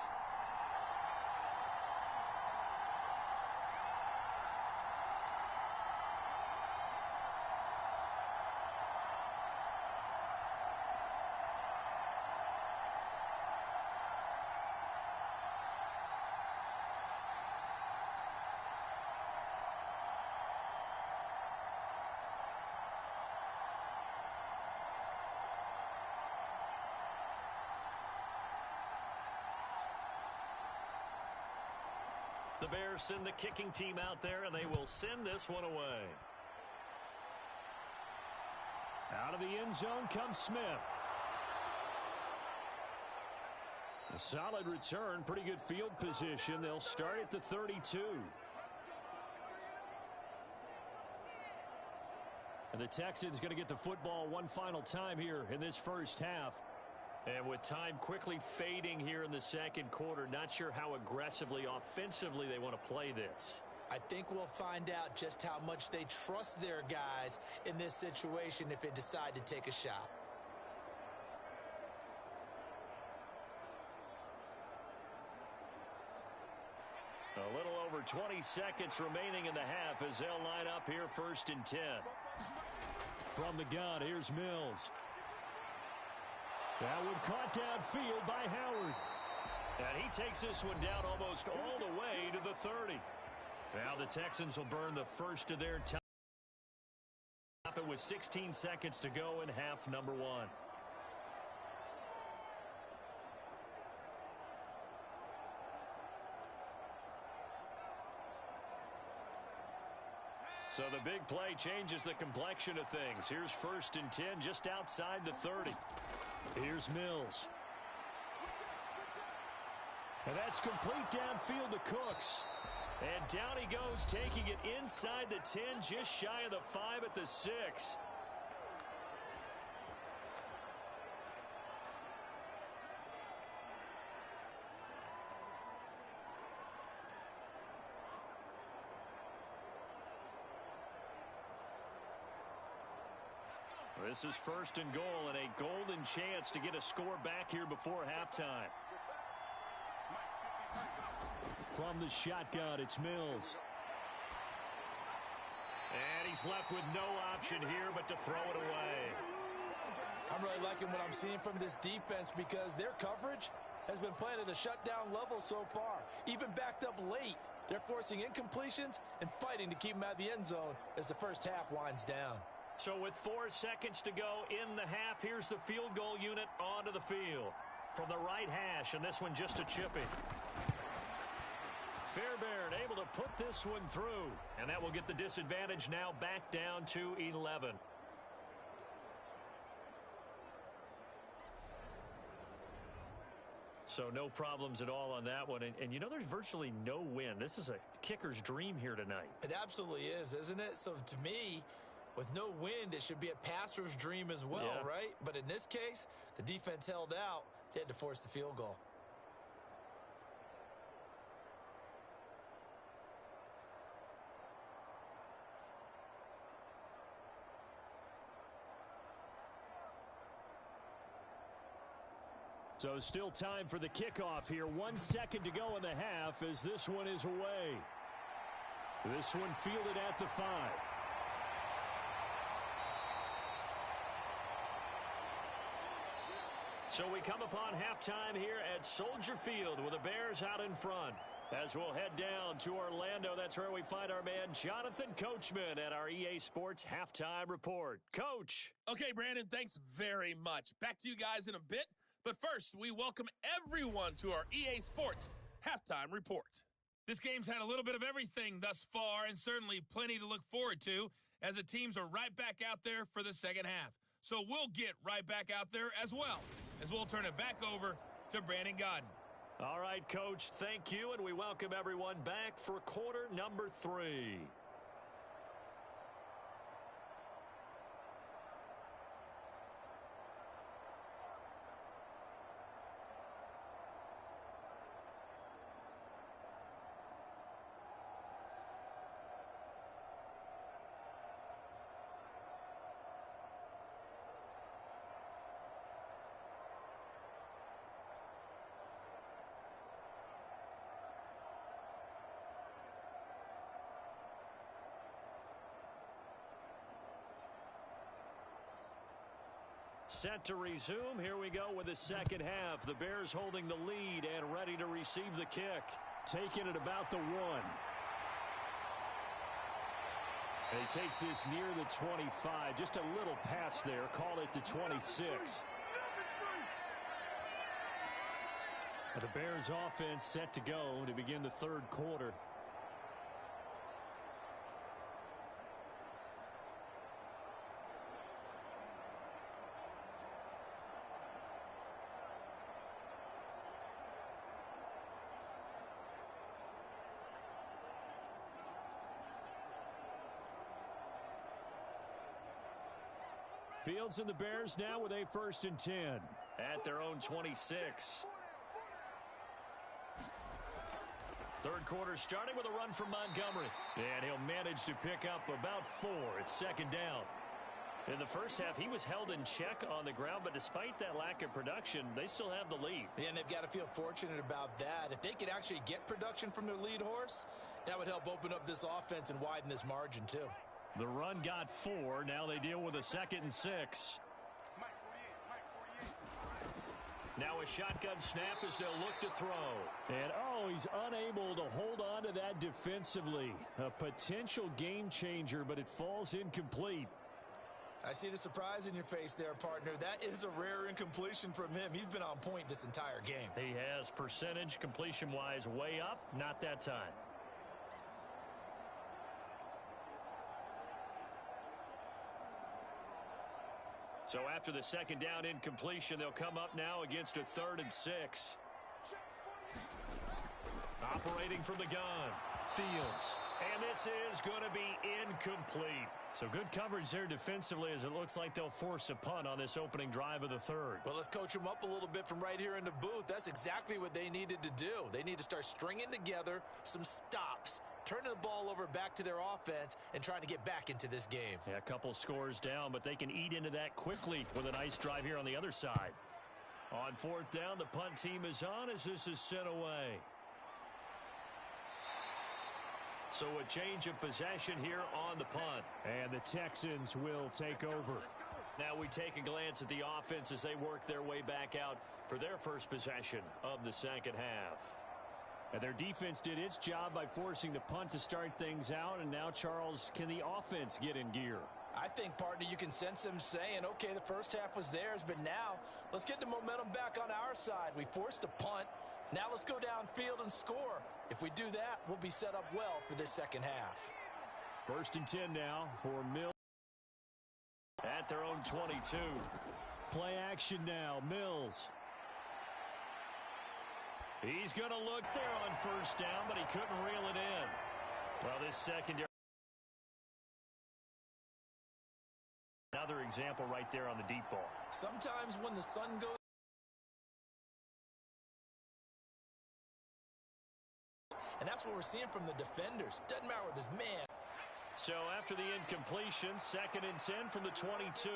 The Bears send the kicking team out there, and they will send this one away. Out of the end zone comes Smith. A solid return, pretty good field position. They'll start at the 32. And the Texans going to get the football one final time here in this first half. And with time quickly fading here in the second quarter, not sure how aggressively, offensively they want to play this. I think we'll find out just how much they trust their guys in this situation if they decide to take a shot. A little over 20 seconds remaining in the half as they'll line up here 1st and 10. From the gun, here's Mills. That one caught downfield by Howard. And he takes this one down almost all the way to the 30. Now the Texans will burn the first of their time. It with 16 seconds to go in half number 1. So the big play changes the complexion of things. Here's 1st and 10 just outside the 30. Here's Mills. And that's complete downfield to Cooks. And down he goes, taking it inside the 10, just shy of the 5 at the 6. This is 1st and goal, and a golden chance to get a score back here before halftime. From the shotgun, it's Mills. And he's left with no option here but to throw it away. I'm really liking what I'm seeing from this defense because their coverage has been playing at a shutdown level so far. Even backed up late, they're forcing incompletions and fighting to keep them out of the end zone as the first half winds down. So with 4 seconds to go in the half, here's the field goal unit onto the field. From the right hash, and this one just a chipping. Fairbairn able to put this one through. And that will get the disadvantage now back down to 11. So no problems at all on that one. And you know, there's virtually no wind. This is a kicker's dream here tonight. It absolutely is, isn't it? So to me, with no wind, it should be a passer's dream as well, Yeah. right? But in this case, the defense held out. They had to force the field goal. So still time for the kickoff here. 1 second to go in the half as this one is away. This one fielded at the 5. So we come upon halftime here at Soldier Field with the Bears out in front. As we'll head down to Orlando, that's where we find our man Jonathan Coachman at our EA Sports Halftime Report. Coach. Okay, Brandon, thanks very much. Back to you guys in a bit. But first, we welcome everyone to our EA Sports Halftime Report. This game's had a little bit of everything thus far, and certainly plenty to look forward to, as the teams are right back out there for the second half. So we'll get right back out there as well, as we'll turn it back over to Brandon Godden. All right, Coach, thank you, and we welcome everyone back for quarter number 3. Set to resume. Here we go with the second half. The Bears holding the lead and ready to receive the kick. Taking it about the 1. And he takes this near the 25. Just a little pass there. Call it the 26. And the Bears offense set to go to begin the third quarter. Fields and the Bears now with a 1st and 10. At their own 26. Third quarter starting with a run from Montgomery. And he'll manage to pick up about 4. It's second down. In the first half, he was held in check on the ground, but despite that lack of production, they still have the lead. Yeah, and they've got to feel fortunate about that. If they could actually get production from their lead horse, that would help open up this offense and widen this margin, too. The run got 4. Now they deal with a 2nd and 6. Now a shotgun snap as they'll look to throw. And, he's unable to hold on to that defensively. A potential game changer, but it falls incomplete. I see the surprise in your face there, partner. That is a rare incompletion from him. He's been on point this entire game. He has percentage completion-wise way up. Not that time. So after the second down incompletion, they'll come up now against a 3rd and 6. Operating from the gun, Fields. And this is going to be incomplete. So good coverage there defensively, as it looks like they'll force a punt on this opening drive of the 3rd. Well, let's coach them up a little bit from right here in the booth. That's exactly what they needed to do. They need to start stringing together some stops, turning the ball over back to their offense, and trying to get back into this game. Yeah, a couple scores down, but they can eat into that quickly with a nice drive here on the other side. On 4th down, the punt team is on as this is sent away. So a change of possession here on the punt. And the Texans will take over. Now we take a glance at the offense as they work their way back out for their first possession of the second half. And their defense did its job by forcing the punt to start things out. And now, Charles, can the offense get in gear? I think, partner, you can sense them saying, okay, the first half was theirs, but now let's get the momentum back on our side. We forced a punt. Now let's go downfield and score. If we do that, we'll be set up well for this second half. 1st and 10 now for Mills. At their own 22. Play action now. Mills. He's going to look there on 1st down, but he couldn't reel it in. Well, this secondary. Another example right there on the deep ball. Sometimes when the sun goes, and that's what we're seeing from the defenders. Doesn't matter with this man. So after the incompletion, 2nd and 10 from the 22.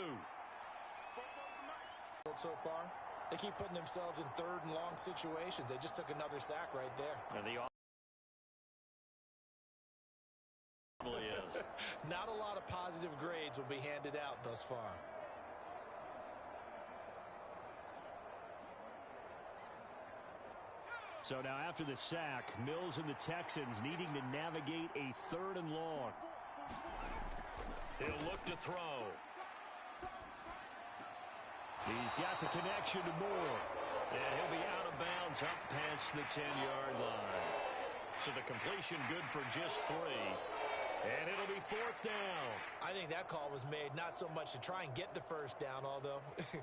So far, they keep putting themselves in 3rd and long situations. They just took another sack right there. And the probably is. Not a lot of positive grades will be handed out thus far. So now after the sack, Mills and the Texans needing to navigate a 3rd and long. He'll look to throw. He's got the connection to Moore. And he'll be out of bounds up past the 10-yard line. So the completion good for just 3. And it'll be 4th down. I think that call was made not so much to try and get the 1st down, although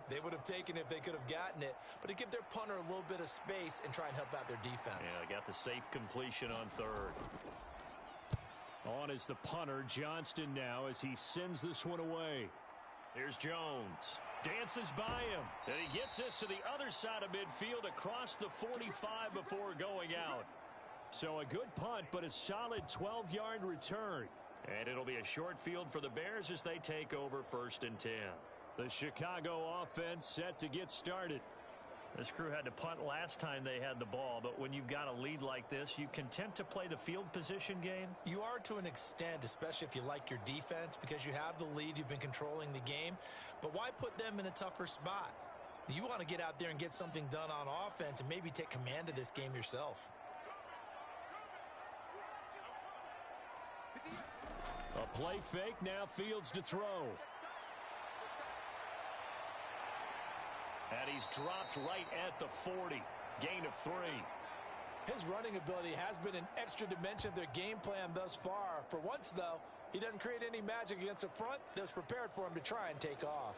they would have taken it if they could have gotten it, but to give their punter a little bit of space and try and help out their defense. Yeah, they got the safe completion on 3rd. On is the punter, Johnston now, as he sends this one away. Here's Jones. Dances by him. And he gets this to the other side of midfield across the 45 before going out. So a good punt, but a solid 12-yard return. And it'll be a short field for the Bears as they take over 1st and 10. The Chicago offense set to get started. This crew had to punt last time they had the ball, but when you've got a lead like this, you content to play the field position game? You are to an extent, especially if you like your defense, because you have the lead, you've been controlling the game. But why put them in a tougher spot? You want to get out there and get something done on offense and maybe take command of this game yourself. A play fake, now Fields to throw. And he's dropped right at the 40. Gain of 3. His running ability has been an extra dimension of their game plan thus far. For once, though, he doesn't create any magic against the front that's prepared for him to try and take off.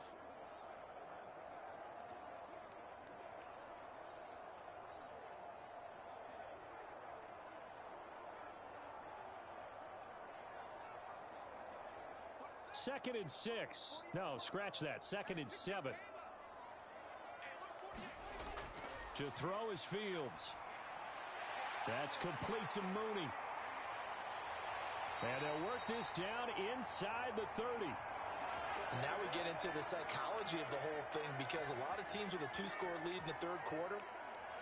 Second and 6. No, scratch that. 2nd and 7. To throw is Fields. That's complete to Mooney. And they'll work this down inside the 30. And now we get into the psychology of the whole thing, because a lot of teams with a 2-score lead in the 3rd quarter,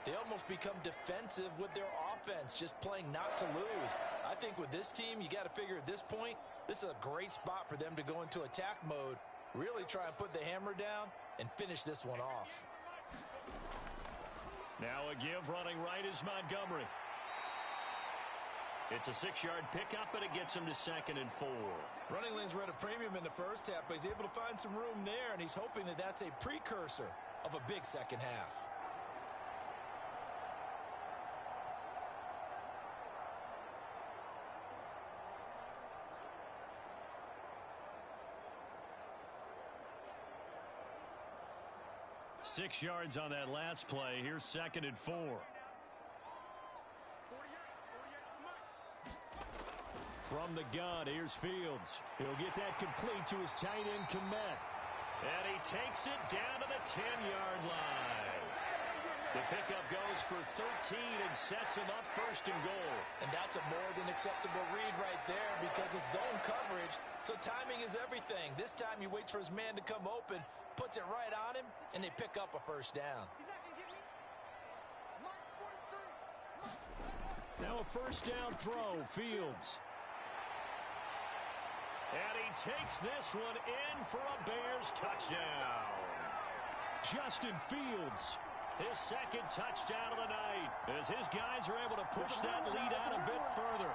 they almost become defensive with their offense, just playing not to lose. I think with this team, you got to figure at this point, this is a great spot for them to go into attack mode, really try and put the hammer down and finish this one off. Now a give running right is Montgomery. It's a 6-yard pickup, but it gets him to 2nd and 4. Running lanes were at a premium in the first half, but he's able to find some room there, and he's hoping that that's a precursor of a big second half. Six yards on that last play. Here's 2nd and 4. From the gun, here's Fields. He'll get that complete to his tight end, Komet. And he takes it down to the 10-yard line. The pickup goes for 13 and sets him up 1st and goal. And that's a more than acceptable read right there, because it's zone coverage, so timing is everything. This time he waits for his man to come open, puts it right on him, and they pick up a 1st down. Now a 1st down throw, Fields. And he takes this one in for a Bears touchdown. Justin Fields. His 2nd touchdown of the night, as his guys are able to push that lead out a bit further.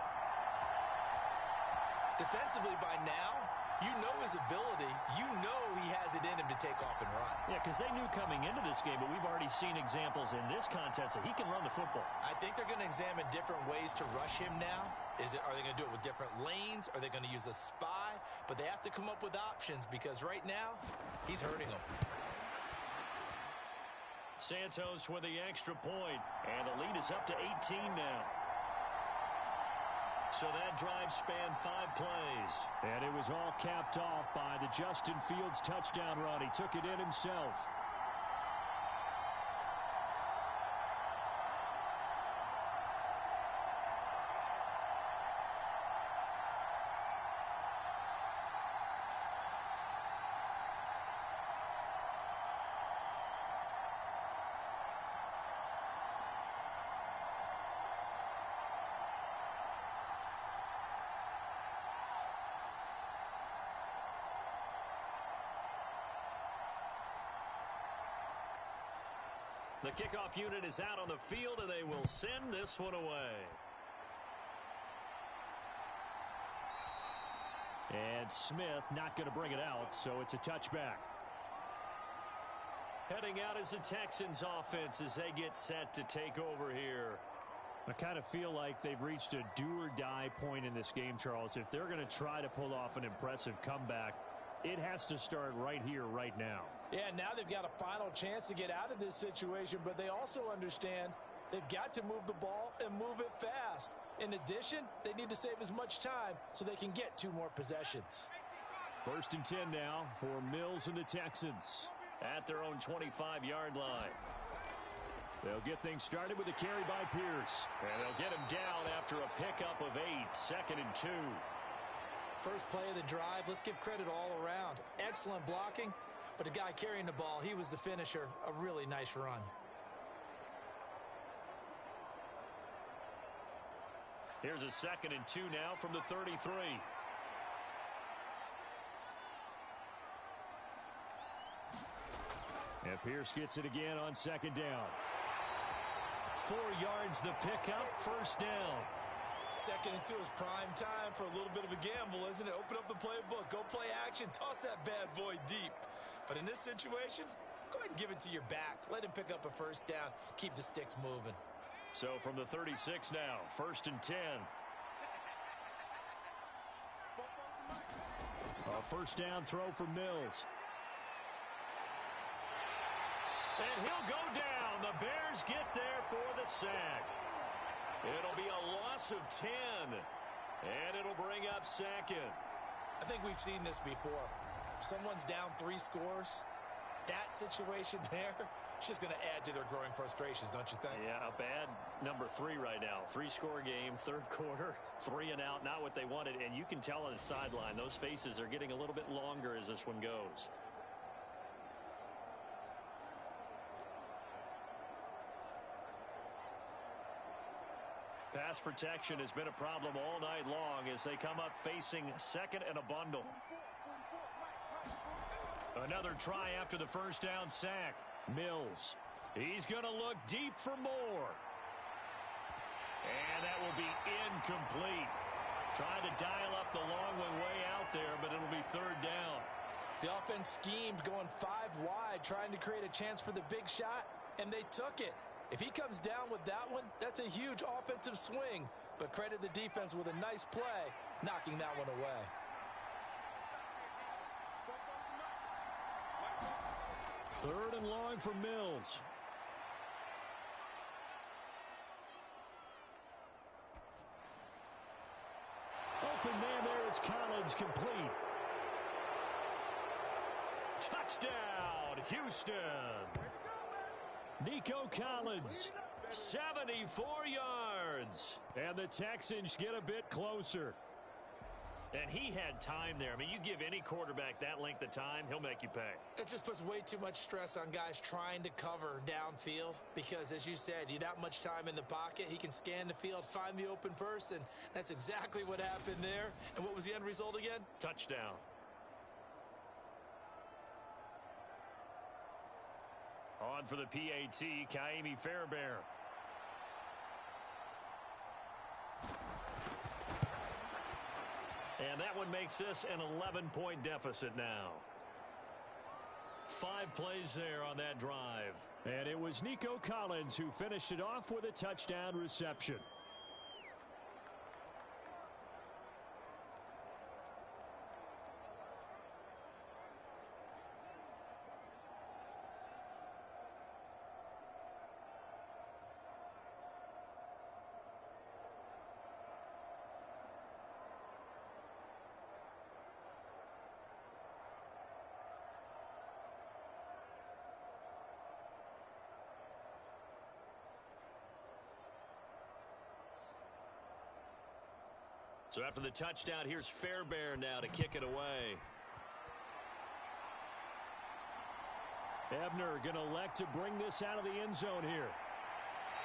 Defensively by now, You know his ability. You know he has it in him to take off and run. Yeah, because they knew coming into this game, but we've already seen examples in this contest that he can run the football. I think they're going to examine different ways to rush him now. Are they going to do it with different lanes? Are they going to use a spy? But they have to come up with options because right now, he's hurting them. Santos with the extra point, and the lead is up to 18 now. So that drive spanned 5 plays. And it was all capped off by the Justin Fields touchdown run. He took it in himself. The kickoff unit is out on the field, and they will send this one away. And Smith not going to bring it out, so it's a touchback. Heading out is the Texans offense as they get set to take over here. I kind of feel like they've reached a do-or-die point in this game, Charles. If they're going to try to pull off an impressive comeback, it has to start right here, right now. Yeah, now they've got a final chance to get out of this situation, but they also understand they've got to move the ball and move it fast. In addition, they need to save as much time so they can get 2 more possessions. 1st and 10 now for Mills and the Texans. At their own 25-yard line. They'll get things started with a carry by Pierce. And they'll get him down after a pickup of 8, 2nd and 2. First play of the drive, let's give credit all around. Excellent blocking, but the guy carrying the ball, he was the finisher. A really nice run. Here's a 2nd and 2 now from the 33. And Pierce gets it again on 2nd down. 4 yards the pickup, 1st down. 2nd and 2 is prime time for a little bit of a gamble, isn't it? Open up the playbook, go play action, toss that bad boy deep. But in this situation, go ahead and give it to your back. Let him pick up a 1st down, keep the sticks moving. So from the 36 now, 1st and 10. A 1st down throw for Mills. And he'll go down. The Bears get there for the sack. It'll be a loss of 10. And it'll bring up 2nd. I think we've seen this before. Someone's down 3 scores. That situation there, it's just going to add to their growing frustrations, don't you think? Yeah, a bad number 3 right now. 3-score game, 3rd quarter, 3 and out, not what they wanted. And you can tell on the sideline, those faces are getting a little bit longer as this one goes. Pass protection has been a problem all night long as they come up facing 2nd and a bundle. Another try after the 1st down sack. Mills. He's going to look deep for more. And that will be incomplete. Trying to dial up the long one way out there, but it'll be 3rd down. The offense schemed going 5 wide, trying to create a chance for the big shot, and they took it. If he comes down with that one, that's a huge offensive swing. But credit the defense with a nice play, knocking that one away. Third and long for Mills. Open man there is Collins, complete. Touchdown, Houston. Nico Collins, 74 yards. and the Texans get a bit closer. And he had time there. I mean, you give any quarterback that length of time, he'll make you pay. It just puts way too much stress on guys trying to cover downfield because, as you said, you that much time in the pocket, he can scan the field, find the open person. That's exactly what happened there. And what was the end result again? Touchdown. On for the PAT, Kaimi Fairbairn. And that one makes this an 11-point deficit now. 5 plays there on that drive. And it was Nico Collins who finished it off with a touchdown reception. So after the touchdown, here's Fairbairn now to kick it away. Ebner going to elect to bring this out of the end zone here.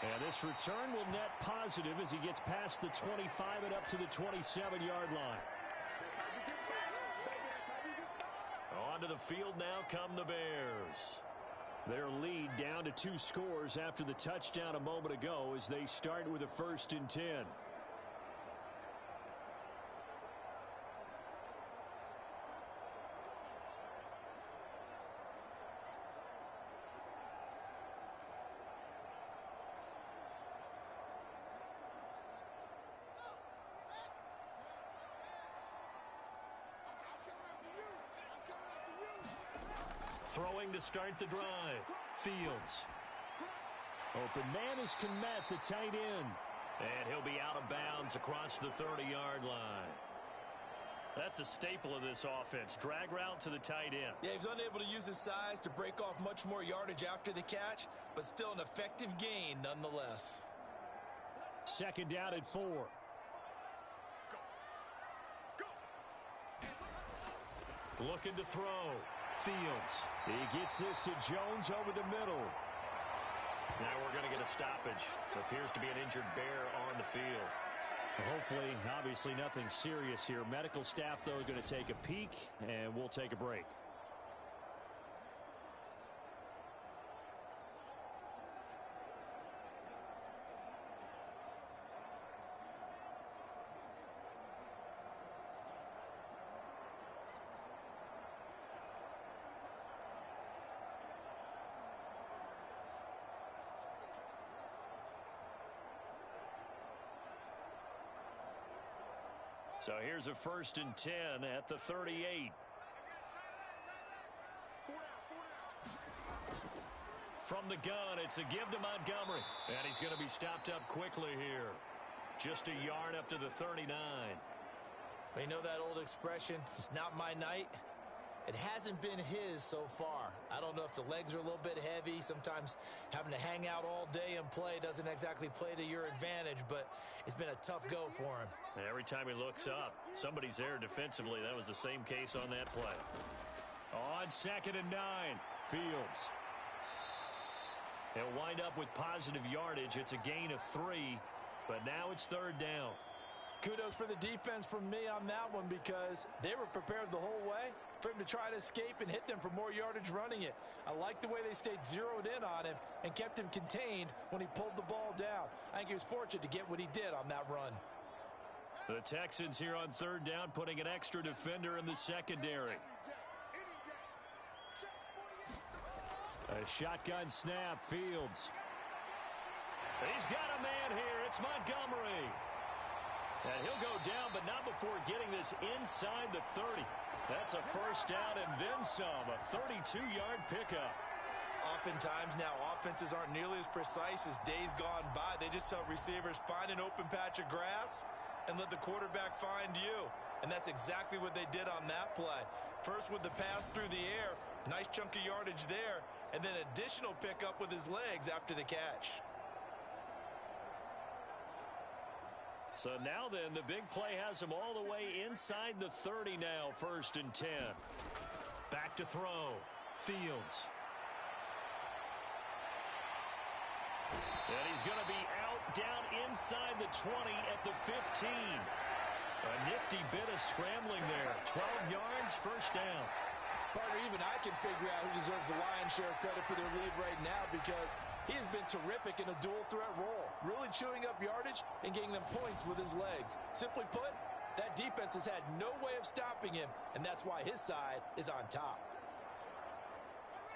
And this return will net positive as he gets past the 25 and up to the 27-yard line. Onto the field now come the Bears. Their lead down to 2 scores after the touchdown a moment ago as they start with a 1st and 10. Throwing to start the drive. Fields. Open man is Kmet, the tight end. And he'll be out of bounds across the 30-yard line. That's a staple of this offense. Drag route to the tight end. Yeah, he was unable to use his size to break off much more yardage after the catch, but still an effective gain nonetheless. 2nd down at 4. Looking to throw. Fields. He gets this to Jones over the middle. Now we're going to get a stoppage. Appears to be an injured Bear on the field. Hopefully, obviously nothing serious here. Medical staff, though, is going to take a peek, and we'll take a break. So here's a 1st and 10 at the 38. From the gun, it's a give to Montgomery. And he's going to be stopped up quickly here. Just a yard up to the 39. You know that old expression, it's not my night? It hasn't been his so far. I don't know if the legs are a little bit heavy. Sometimes having to hang out all day and play doesn't exactly play to your advantage, but it's been a tough go for him. And every time he looks up, somebody's there defensively. That was the same case on that play. On 2nd and 9, Fields. He'll wind up with positive yardage. It's a gain of 3, but now it's 3rd down. Kudos for the defense from me on that one because they were prepared the whole way for him to try to escape and hit them for more yardage running it. I like the way they stayed zeroed in on him and kept him contained when he pulled the ball down. I think he was fortunate to get what he did on that run. The Texans here on 3rd down putting an extra defender in the secondary. A shotgun snap, Fields. He's got a man here. It's Montgomery. And he'll go down, but not before getting this inside the 30. That's a 1st down and then some, a 32-yard pickup. Oftentimes now offenses aren't nearly as precise as days gone by. They just tell receivers, find an open patch of grass and let the quarterback find you. And that's exactly what they did on that play. First with the pass through the air, nice chunk of yardage there, and then additional pickup with his legs after the catch. So now then, the big play has him all the way inside the 30 now, 1st and 10. Back to throw. Fields. And he's going to be out down inside the 20 at the 15. A nifty bit of scrambling there. 12 yards, 1st down. Partner, even I can figure out who deserves the lion's share of credit for their lead right now because he has been terrific in a dual threat role, really chewing up yardage and getting them points with his legs. Simply put, That defense has had no way of stopping him, and that's why his side is on top.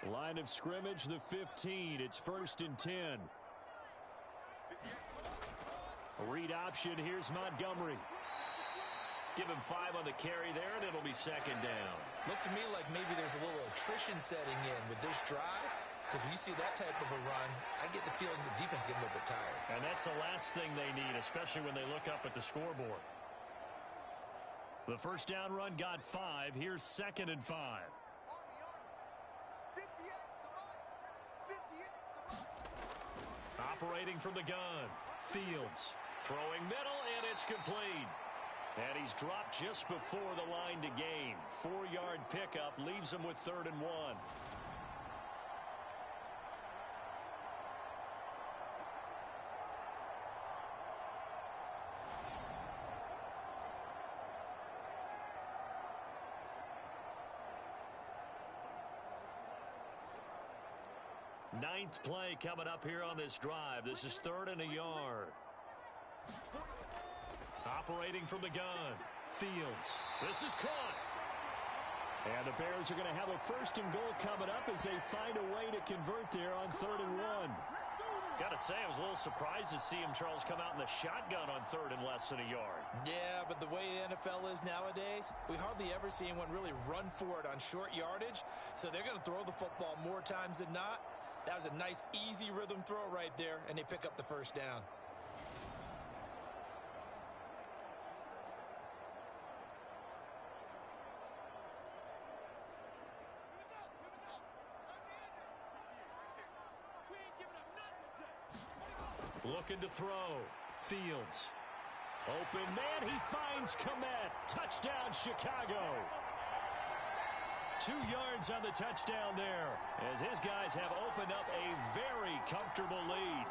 Line of scrimmage, the 15. It's 1st and 10. A read option. Here's Montgomery. Give him 5 on the carry there, and it'll be 2nd down. Looks to me like maybe there's a little attrition setting in with this drive, because when you see that type of a run, I get the feeling the defense is getting a little bit tired. And that's the last thing they need, especially when they look up at the scoreboard. The first down run got 5. Here's 2nd and 5. Operating from the gun. Fields throwing middle, and it's complete. And he's dropped just before the line to gain. 4-yard pickup leaves him with 3rd and 1. Ninth play coming up here on this drive. This is 3rd and a yard. Operating from the gun. Fields. This is caught. And the Bears are going to have a 1st and goal coming up as they find a way to convert there on 3rd and 1. Got to say, I was a little surprised to see him, Charles, come out in the shotgun on 3rd and less than a yard. Yeah, but the way the NFL is nowadays, we hardly ever see anyone really run for it on short yardage. So they're going to throw the football more times than not. That was a nice, easy rhythm throw right there, and they pick up the 1st down. Looking to throw. Fields. Open man. He finds Komet. Touchdown, Chicago. 2 yards on the touchdown there, as his guys have opened up a very comfortable lead.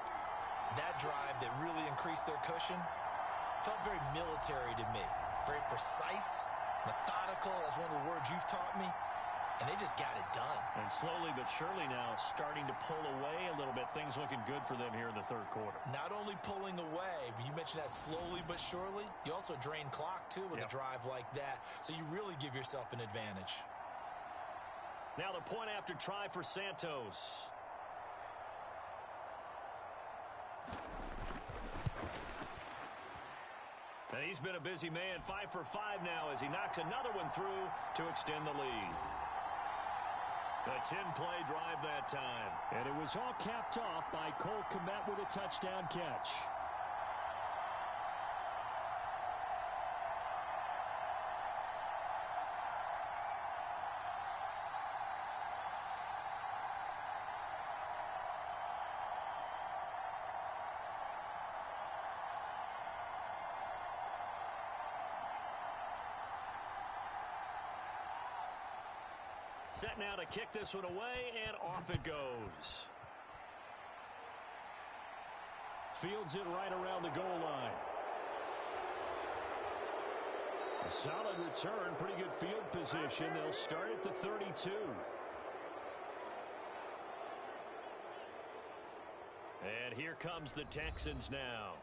That drive that really increased their cushion felt very military to me. Very precise, methodical. That's one of the words you've taught me. And they just got it done. And slowly but surely now starting to pull away a little bit. Things looking good for them here in the 3rd quarter. Not only pulling away, but you mentioned that slowly but surely. You also drain clock, too, with a drive like that. So you really give yourself an advantage. Now the point after try for Santos. And he's been a busy man. 5 for 5 now as he knocks another one through to extend the lead. A 10-play drive that time. And it was all capped off by Cole Kmet with a touchdown catch. Set now to kick this one away, and off it goes. Fields it right around the goal line. A solid return, pretty good field position. They'll start at the 32. And here comes the Texans now.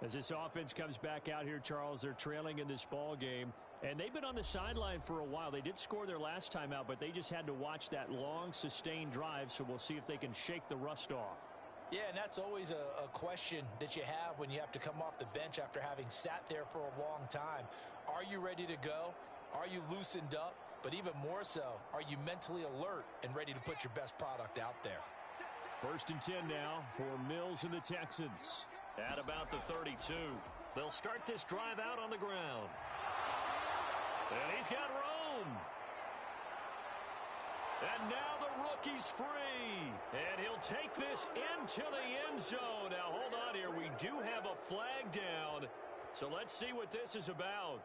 As this offense comes back out here, Charles, they're trailing in this ball game. And they've been on the sideline for a while. They did score their last time out, but they just had to watch that long, sustained drive, so we'll see if they can shake the rust off. Yeah, and that's always a question that you have when you have to come off the bench after having sat there for a long time. Are you ready to go? Are you loosened up? But even more so, are you mentally alert and ready to put your best product out there? 1st and 10 now for Mills and the Texans. At about the 32. They'll start this drive out on the ground. And he's got room. And now the rookie's free. And he'll take this into the end zone. Now, hold on here. We do have a flag down. So let's see what this is about.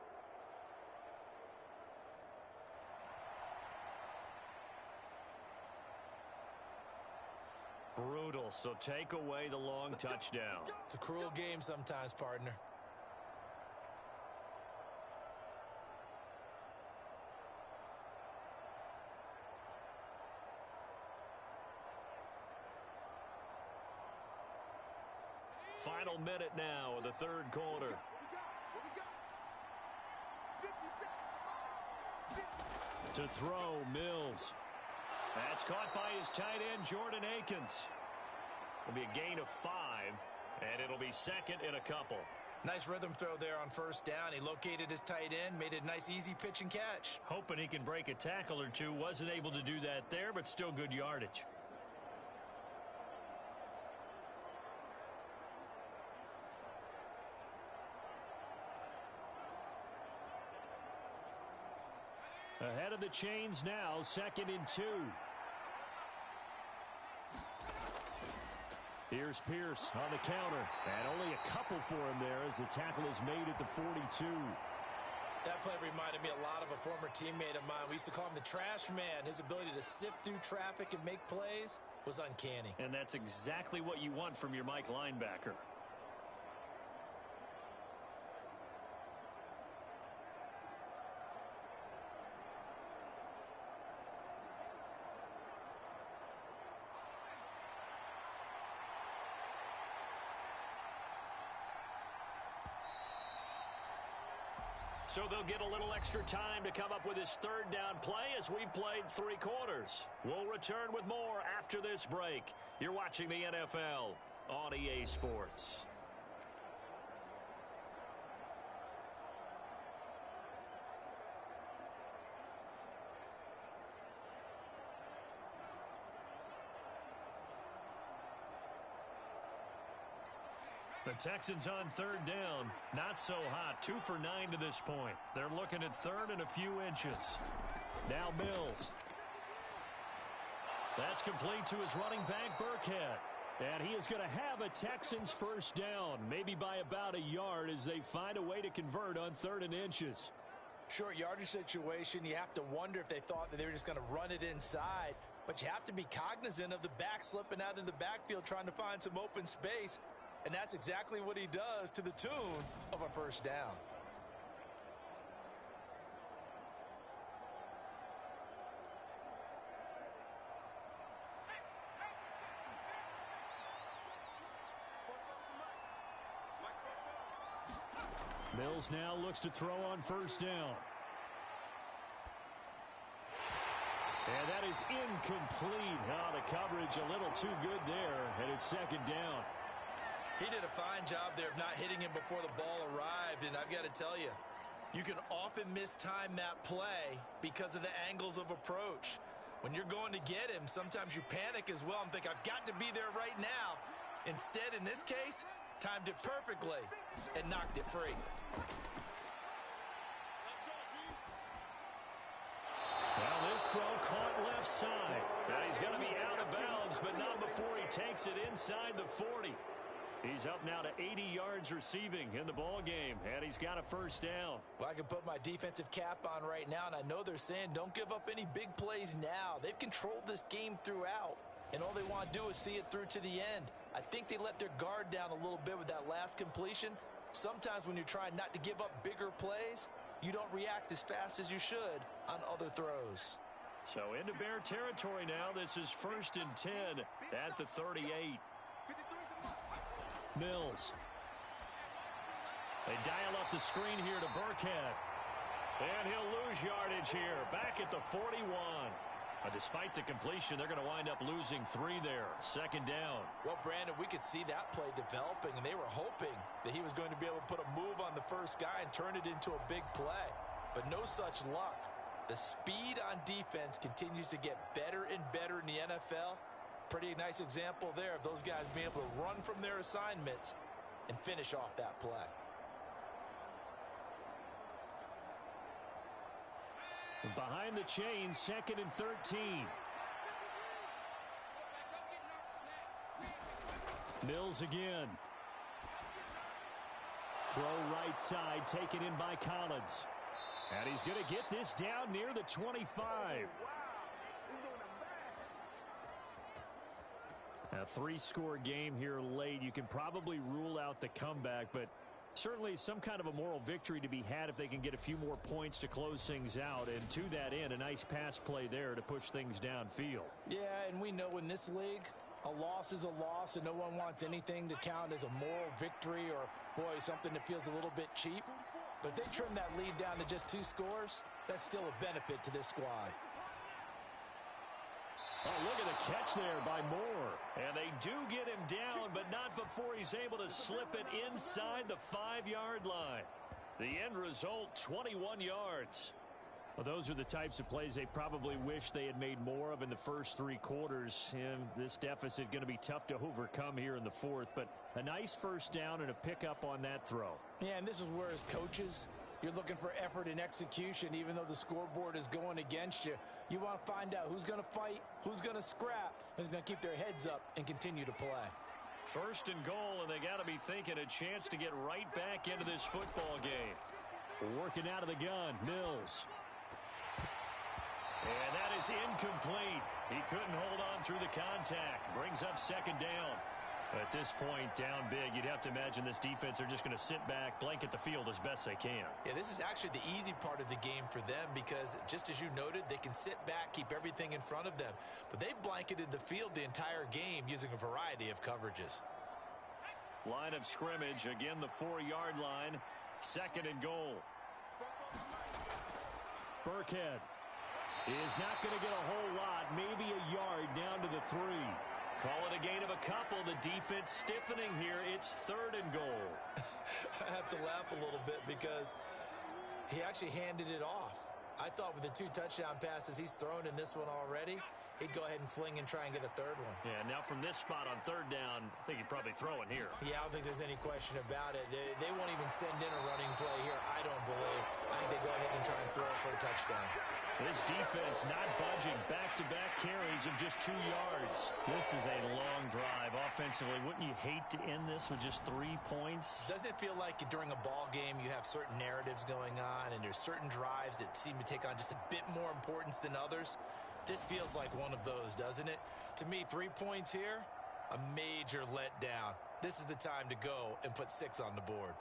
Brutal. So take away the long touchdown. It's a cruel game sometimes, partner. Final minute now of the 3rd quarter. To throw, Mills. That's caught by his tight end, Jordan Akins. It'll be a gain of 5, and it'll be second in a couple. Nice rhythm throw there on first down. He located his tight end, made it a nice, easy pitch and catch. Hoping he can break a tackle or two. Wasn't able to do that there, but still good yardage. Ahead of the chains now, 2nd and 2. Here's Pierce on the counter. And only a couple for him there as the tackle is made at the 42. That play reminded me a lot of a former teammate of mine. We used to call him the trash man. His ability to sift through traffic and make plays was uncanny. And that's exactly what you want from your Mike linebacker. So they'll get a little extra time to come up with his 3rd down play as we've played 3 quarters. We'll return with more after this break. You're watching the NFL on EA Sports. The Texans on 3rd down. Not so hot. 2 for 9 to this point. They're looking at 3rd and a few inches. Now Mills. That's complete to his running back, Burkhead. And he is going to have a Texans 1st down, maybe by about a yard as they find a way to convert on 3rd and inches. Short yardage situation, you have to wonder if they thought that they were just going to run it inside. But you have to be cognizant of the back slipping out of the backfield trying to find some open space. And that's exactly what he does to the tune of a 1st down. Mills now looks to throw on 1st down. And that is incomplete. Oh, the coverage a little too good there, and it's 2nd down. He did a fine job there of not hitting him before the ball arrived, and I've got to tell you, you can often mistime that play because of the angles of approach. When you're going to get him, sometimes you panic as well and think, I've got to be there right now. Instead, in this case, timed it perfectly and knocked it free. Well, this throw caught left side. Now he's going to be out of bounds, but not before he takes it inside the 40. He's up now to 80 yards receiving in the ball game, and he's got a 1st down. Well, I can put my defensive cap on right now, and I know they're saying don't give up any big plays now. They've controlled this game throughout, and all they want to do is see it through to the end. I think they let their guard down a little bit with that last completion. Sometimes when you're trying not to give up bigger plays, you don't react as fast as you should on other throws. So into Bear territory now. This is 1st and 10 at the 38. Mills. They dial up the screen here to Burkhead. And he'll lose yardage here. Back at the 41. Despite the completion, they're going to wind up losing 3 there. 2nd down. Well, Brandon, we could see that play developing, and they were hoping that he was going to be able to put a move on the first guy and turn it into a big play. But no such luck. The speed on defense continues to get better and better in the NFL. Pretty nice example there of those guys being able to run from their assignments and finish off that play. Behind the chains, 2nd and 13. Mills again. Throw right side, taken in by Collins. And he's going to get this down near the 25. A 3-score game here late. You can probably rule out the comeback, but certainly some kind of a moral victory to be had if they can get a few more points to close things out. And to that end, a nice pass play there to push things downfield. Yeah, and we know in this league, a loss is a loss, and no one wants anything to count as a moral victory or, boy, something that feels a little bit cheap. But if they trim that lead down to just 2 scores, that's still a benefit to this squad. Oh, look at the catch there by Moore. And they do get him down, but not before he's able to slip it inside the 5-yard line. The end result, 21 yards. Well, those are the types of plays they probably wish they had made more of in the first 3 quarters. And this deficit going to be tough to overcome here in the 4th. But a nice first down and a pickup on that throw. Yeah, and this is where, as coaches, you're looking for effort and execution. Even though the scoreboard is going against you, you want to find out who's going to fight, who's going to scrap, who's going to keep their heads up and continue to play. First and goal, and they got to be thinking a chance to get right back into this football game. Working out of the gun, Mills. And that is incomplete. He couldn't hold on through the contact. Brings up second down. At this point, down big, you'd have to imagine this defense are just going to sit back, blanket the field as best they can. Yeah, this is actually the easy part of the game for them because, just as you noted, they can sit back, keep everything in front of them. But they've blanketed the field the entire game using a variety of coverages. Line of scrimmage, again the 4-yard line. Second and goal. Burkhead is not going to get a whole lot, maybe a yard down to the 3. Call it a gain of a couple. The defense stiffening here. It's third and goal. I have to laugh a little bit because he actually handed it off. I thought with the 2 touchdown passes he's thrown in this one already, he'd go ahead and fling and try and get a third one. Yeah, now from this spot on third down, I think he'd probably throw it here. Yeah, I don't think there's any question about it. They won't even send in a running play here, I don't believe. I think they go ahead and try and throw it for a touchdown. This defense not budging. Back-to-back carries of just 2 yards. This is a long drive. Offensively, wouldn't you hate to end this with just 3 points? Doesn't it feel like during a ball game you have certain narratives going on and there's certain drives that seem to take on just a bit more importance than others? This feels like one of those, doesn't it? To me, 3 points here, a major letdown. This is the time to go and put 6 on the board.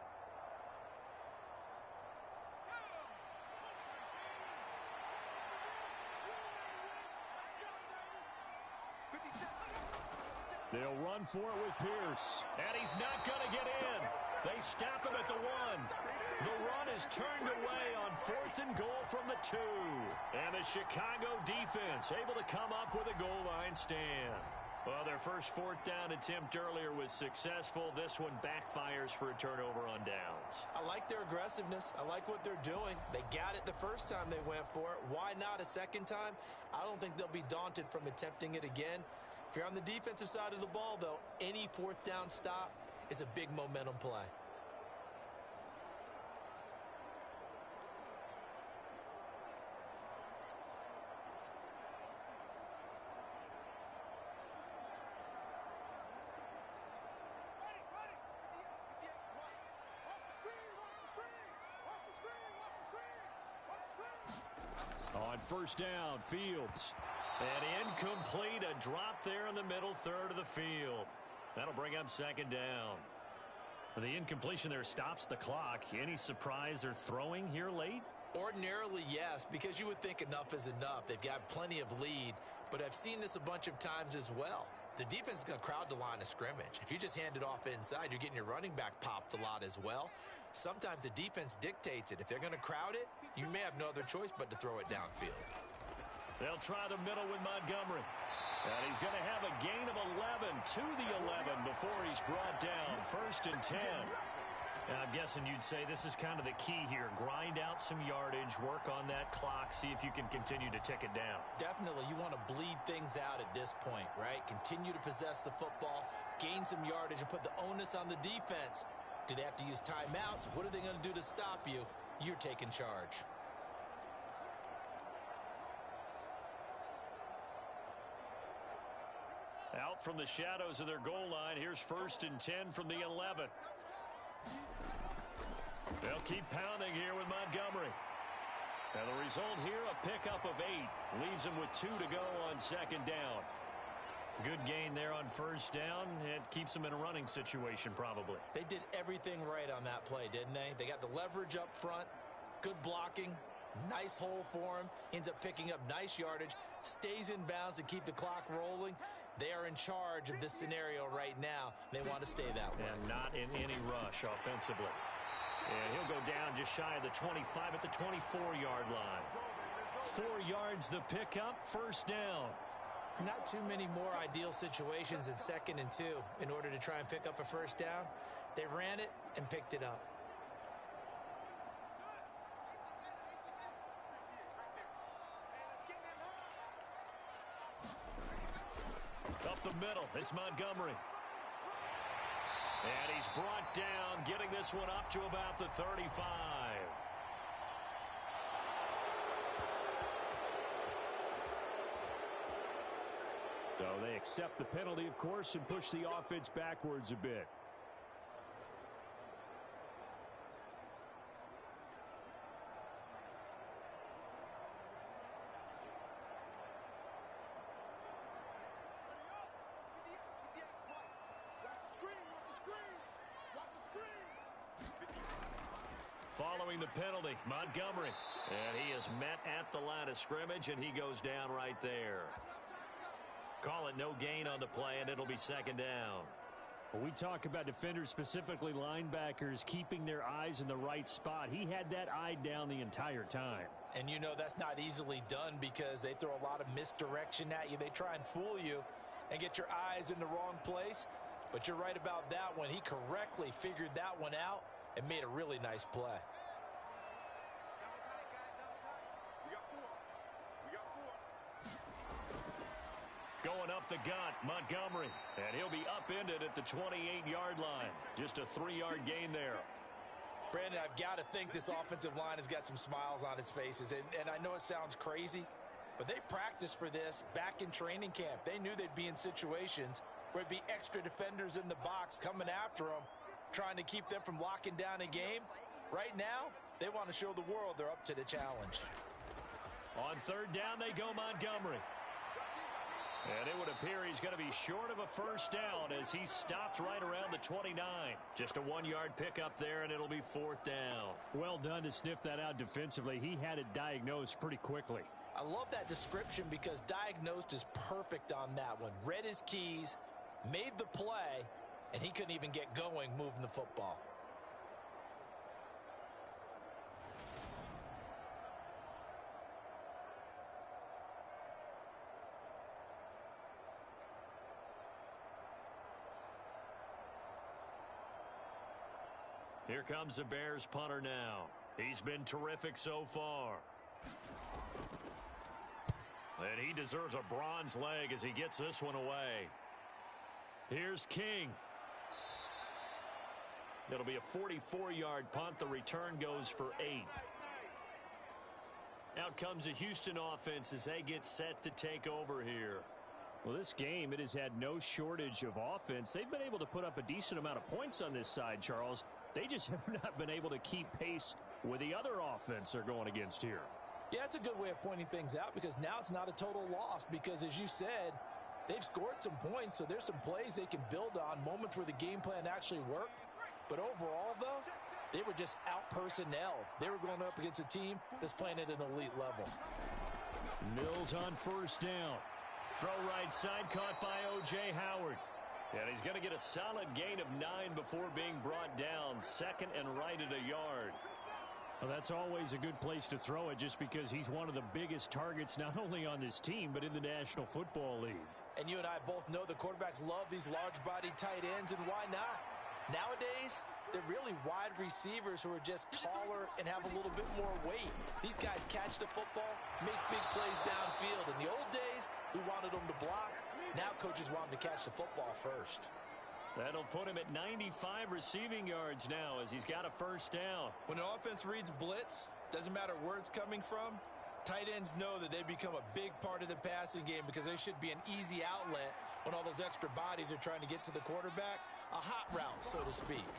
They'll run for it with Pierce. And he's not going to get in. They stop him at the 1. The run is turned away on 4th and goal from the 2. And the Chicago defense able to come up with a goal line stand. Well, their first 4th down attempt earlier was successful. This one backfires for a turnover on downs. I like their aggressiveness. I like what they're doing. They got it the first time they went for it. Why not a second time? I don't think they'll be daunted from attempting it again. If you're on the defensive side of the ball, though, any 4th down stop is a big momentum play. On first down, Fields. And incomplete, a drop there in the middle third of the field. That'll bring up second down. The incompletion there stops the clock. Any surprise they're throwing here late? Ordinarily, yes, because you would think enough is enough. They've got plenty of lead, but I've seen this a bunch of times as well. The defense is going to crowd the line of scrimmage. If you just hand it off inside, you're getting your running back popped a lot as well. Sometimes the defense dictates it. If they're going to crowd it, you may have no other choice but to throw it downfield. They'll try the middle with Montgomery. And he's going to have a gain of 11 to the 11 before he's brought down. First and 10. I'm guessing you'd say this is kind of the key here. Grind out some yardage, work on that clock, see if you can continue to tick it down. Definitely. You want to bleed things out at this point, right? Continue to possess the football, gain some yardage, and put the onus on the defense. Do they have to use timeouts? What are they going to do to stop you? You're taking charge. Out from the shadows of their goal line. Here's first and 10 from the 11. They'll keep pounding here with Montgomery. And the result here, a pickup of 8. Leaves them with 2 to go on second down. Good gain there on first down. It keeps them in a running situation probably. They did everything right on that play, didn't they? They got the leverage up front, good blocking, nice hole for him, ends up picking up nice yardage, stays in bounds to keep the clock rolling. They are in charge of this scenario right now. They want to stay that way. And not in any rush offensively. And he'll go down just shy of the 25 at the 24-yard line. 4 yards the pickup, first down. Not too many more ideal situations in 2nd and 2 in order to try and pick up a first down. They ran it and picked it up. Up the middle, it's Montgomery. And he's brought down, getting this one up to about the 35. So they accept the penalty, of course, and push the offense backwards a bit. Following the penalty, Montgomery. And he is met at the line of scrimmage, and he goes down right there. Call it no gain on the play, and it'll be 2nd down. When we talk about defenders, specifically linebackers, keeping their eyes in the right spot, he had that eye down the entire time. And you know that's not easily done because they throw a lot of misdirection at you. They try and fool you and get your eyes in the wrong place. But you're right about that one. He correctly figured that one out and made a really nice play. Going up the gut, Montgomery. And he'll be upended at the 28-yard line. Just a 3-yard gain there. Brandon, I've got to think this offensive line has got some smiles on its faces. And I know it sounds crazy, but they practiced for this back in training camp. They knew they'd be in situations where it'd be extra defenders in the box coming after them, trying to keep them from locking down a game. Right now, they want to show the world they're up to the challenge. On 3rd down, they go Montgomery. And it would appear he's going to be short of a first down as he stopped right around the 29. Just a 1-yard pickup there, and it'll be 4th down. Well done to sniff that out defensively. He had it diagnosed pretty quickly. I love that description because diagnosed is perfect on that one. Read his keys, made the play, and he couldn't even get going moving the football. Here comes the Bears punter now. He's been terrific so far. And he deserves a bronze leg as he gets this one away. Here's King. It'll be a 44-yard punt. The return goes for 8. Out comes the Houston offense as they get set to take over here. Well, this game, it has had no shortage of offense. They've been able to put up a decent amount of points on this side, Charles. They just have not been able to keep pace with the other offense they're going against here. Yeah, it's a good way of pointing things out because now it's not a total loss because, as you said, they've scored some points, so there's some plays they can build on, moments where the game plan actually worked. But overall, though, they were just out-personnel. They were going up against a team that's playing at an elite level. Mills on 1st down. Throw right side, caught by O.J. Howard. And he's going to get a solid gain of 9 before being brought down. 2nd and right at a yard. Well, that's always a good place to throw it just because he's one of the biggest targets not only on this team but in the National Football League. And you and I both know the quarterbacks love these large-bodied tight ends, and why not? Nowadays, they're really wide receivers who are just taller and have a little bit more weight. These guys catch the football, make big plays downfield. In the old days, we wanted them to block. Now coaches want them to catch the football first. That'll put him at 95 receiving yards now as he's got a first down. When the offense reads blitz, doesn't matter where it's coming from, tight ends know that they become a big part of the passing game because they should be an easy outlet when all those extra bodies are trying to get to the quarterback. A hot route, so to speak.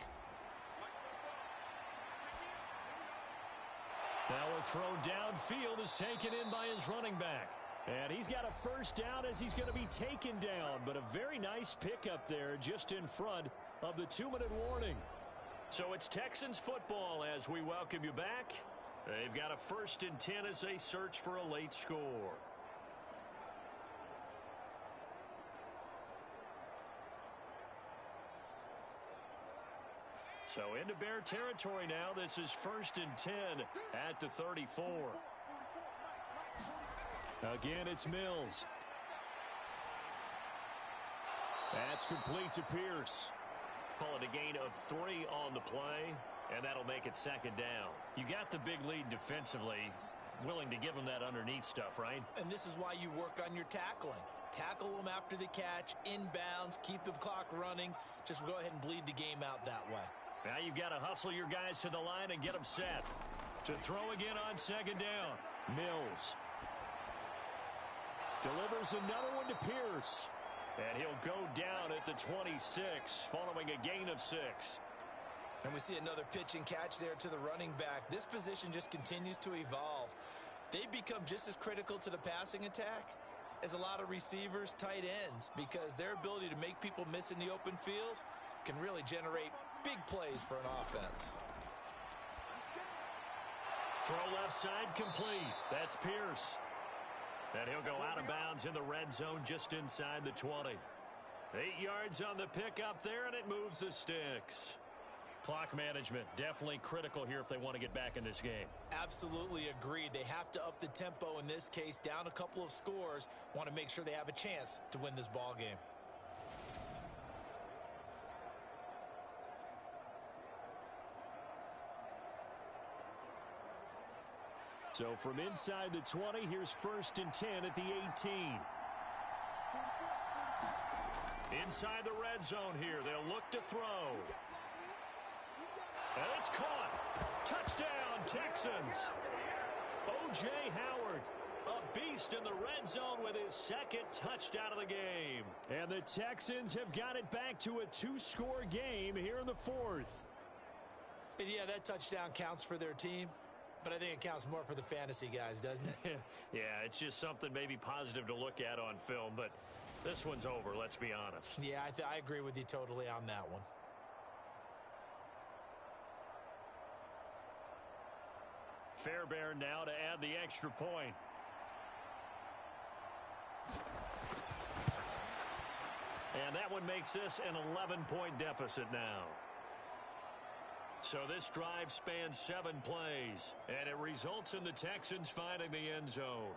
Now a throw downfield is taken in by his running back. And he's got a first down as he's going to be taken down. But a very nice pickup there just in front of the 2-minute warning. So it's Texans football as we welcome you back. They've got a 1st and 10 as they search for a late score. So into Bear territory now. This is 1st and 10 at the 34. Again, it's Mills. That's complete to Pierce. Call it a gain of 3 on the play, and that'll make it 2nd down. You got the big lead defensively. Willing to give them that underneath stuff, right? And this is why you work on your tackling. Tackle them after the catch, inbounds, keep the clock running. Just go ahead and bleed the game out that way. Now you've got to hustle your guys to the line and get them set. To throw again on 2nd down. Mills delivers another one to Pierce. And he'll go down at the 26 following a gain of 6. And we see another pitch and catch there to the running back. This position just continues to evolve. They've become just as critical to the passing attack as a lot of receivers, tight ends, because their ability to make people miss in the open field can really generate big plays for an offense. Throw left side complete. That's Pierce. And he'll go out of bounds in the red zone just inside the 20. 8 yards on the pickup there, and it moves the sticks. Clock management, definitely critical here if they want to get back in this game. Absolutely agreed. They have to up the tempo in this case, down a couple of scores. Want to make sure they have a chance to win this ball game. So from inside the 20, here's 1st and 10 at the 18. Inside the red zone here, they'll look to throw. And it's caught. Touchdown, Texans. O.J. Howard, a beast in the red zone with his 2nd touchdown of the game. And the Texans have got it back to a 2-score game here in the 4th. And yeah, that touchdown counts for their team, but I think it counts more for the fantasy guys, doesn't it? Yeah, it's just something maybe positive to look at on film, but this one's over, let's be honest. Yeah, I agree with you totally on that one. Fairbairn now to add the extra point. And that one makes this an 11-point deficit now. So this drive spans 7 plays, and it results in the Texans finding the end zone.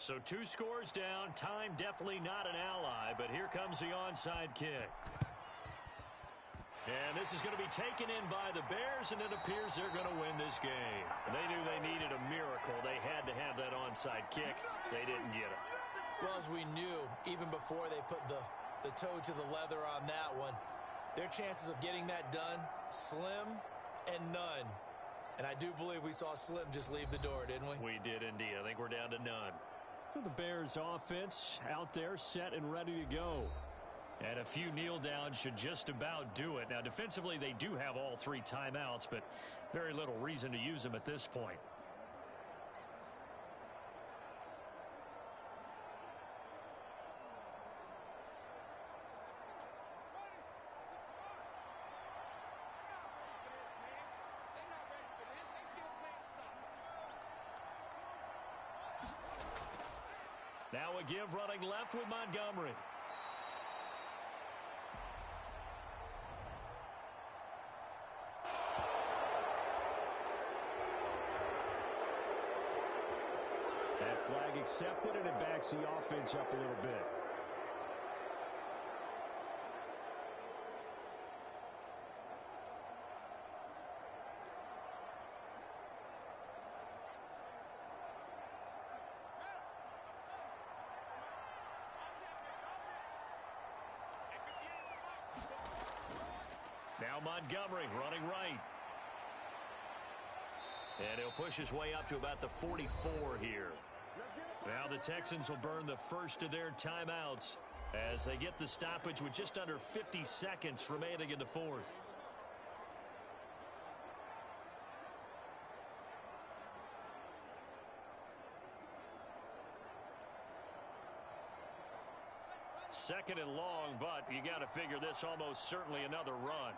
So 2 scores down, time definitely not an ally, but here comes the onside kick. And this is going to be taken in by the Bears, and it appears they're going to win this game. They knew they needed a miracle. They had to have that onside kick. They didn't get it. Well, as we knew, even before they put the toe to the leather on that one, their chances of getting that done, slim and none. And I do believe we saw Slim just leave the door, didn't we? We did indeed. I think we're down to none. The Bears offense out there set and ready to go. And a few kneel downs should just about do it. Now, defensively, they do have all 3 timeouts, but very little reason to use them at this point. Now a give running left with Montgomery. That flag accepted, and it backs the offense up a little bit. Now Montgomery running right. And he'll push his way up to about the 44 here. Now the Texans will burn the first of their timeouts. as they get the stoppage with just under 50 seconds remaining in the fourth. Second and long, but you got to figure this almost certainly another run.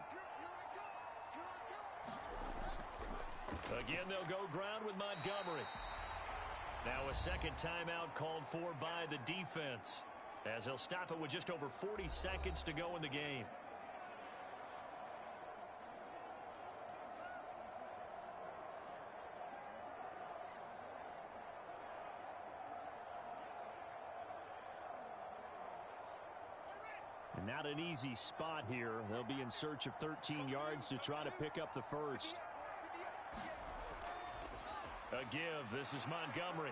Again, they'll go ground with Montgomery. Now a second timeout called for by the defense, as he'll stop it with just over 40 seconds to go in the game. And not an easy spot here. They'll be in search of 13 yards to try to pick up the first. A give. This is Montgomery.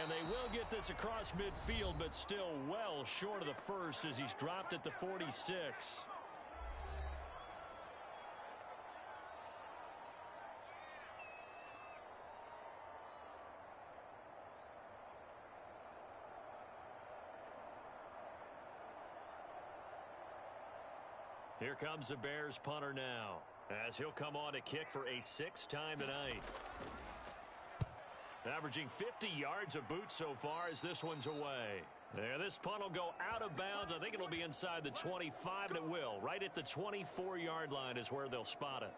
And they will get this across midfield, but still well short of the first as he's dropped at the 46. Here comes the Bears punter now, as he'll come on to kick for a sixth time tonight. Averaging 50 yards of boot so far as this one's away. There, this punt will go out of bounds. I think it'll be inside the 25, and it will. Right at the 24-yard line is where they'll spot it.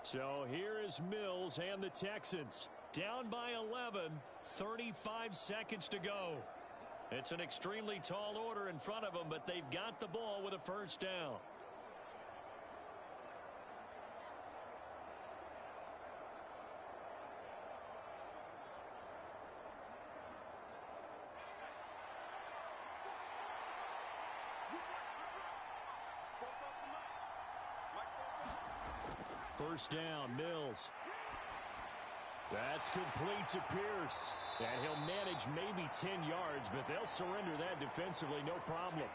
So here is Mills and the Texans. Down by 11, 35 seconds to go. It's an extremely tall order in front of them, but they've got the ball with a first down. First down, Mills. That's complete to Pierce. And he'll manage maybe 10 yards, but they'll surrender that defensively, no problem.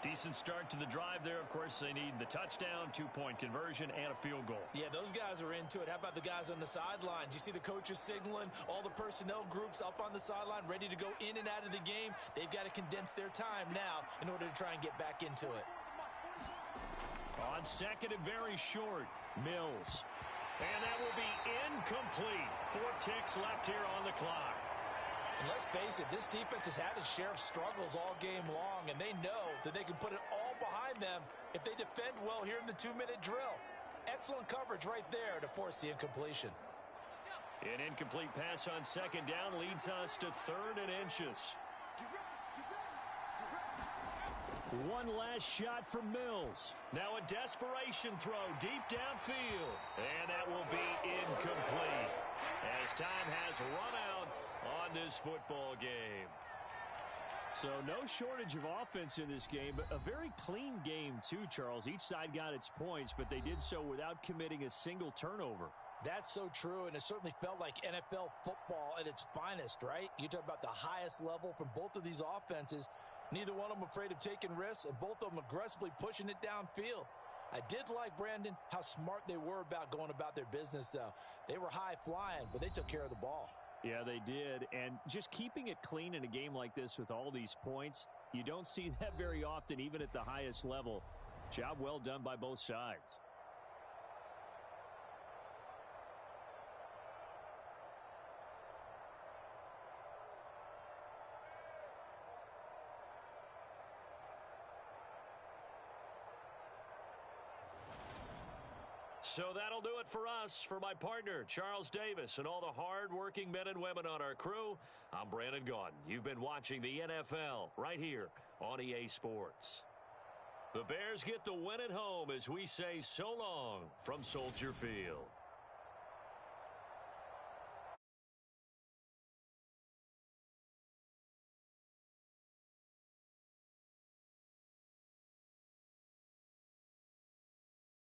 Decent start to the drive there. Of course, they need the touchdown, two-point conversion, and a field goal. Yeah, those guys are into it. How about the guys on the sidelines? You see the coaches signaling, all the personnel groups up on the sideline ready to go in and out of the game. They've got to condense their time now in order to try and get back into it. On second and very short, Mills. And that will be incomplete. 4 ticks left here on the clock. And let's face it, this defense has had its share of struggles all game long, and they know that they can put it all behind them if they defend well here in the 2-minute drill. Excellent coverage right there to force the incompletion. An incomplete pass on second down leads us to 3rd and inches. One last shot from Mills. Now a desperation throw deep downfield. And that will be incomplete as time has run out on this football game. So no shortage of offense in this game, but a very clean game too, Charles. Each side got its points, but they did so without committing a single turnover. That's so true, and it certainly felt like NFL football at its finest, right? You talk about the highest level from both of these offenses. Neither one of them afraid of taking risks, and both of them aggressively pushing it downfield. I did like, Brandon, how smart they were about going about their business, though. They were high-flying, but they took care of the ball. Yeah, they did, and just keeping it clean in a game like this with all these points, you don't see that very often, even at the highest level. Job well done by both sides. So that'll do it for us. For my partner, Charles Davis, and all the hard-working men and women on our crew, I'm Brandon Gaudin. You've been watching the NFL right here on EA Sports. The Bears get the win at home as we say so long from Soldier Field.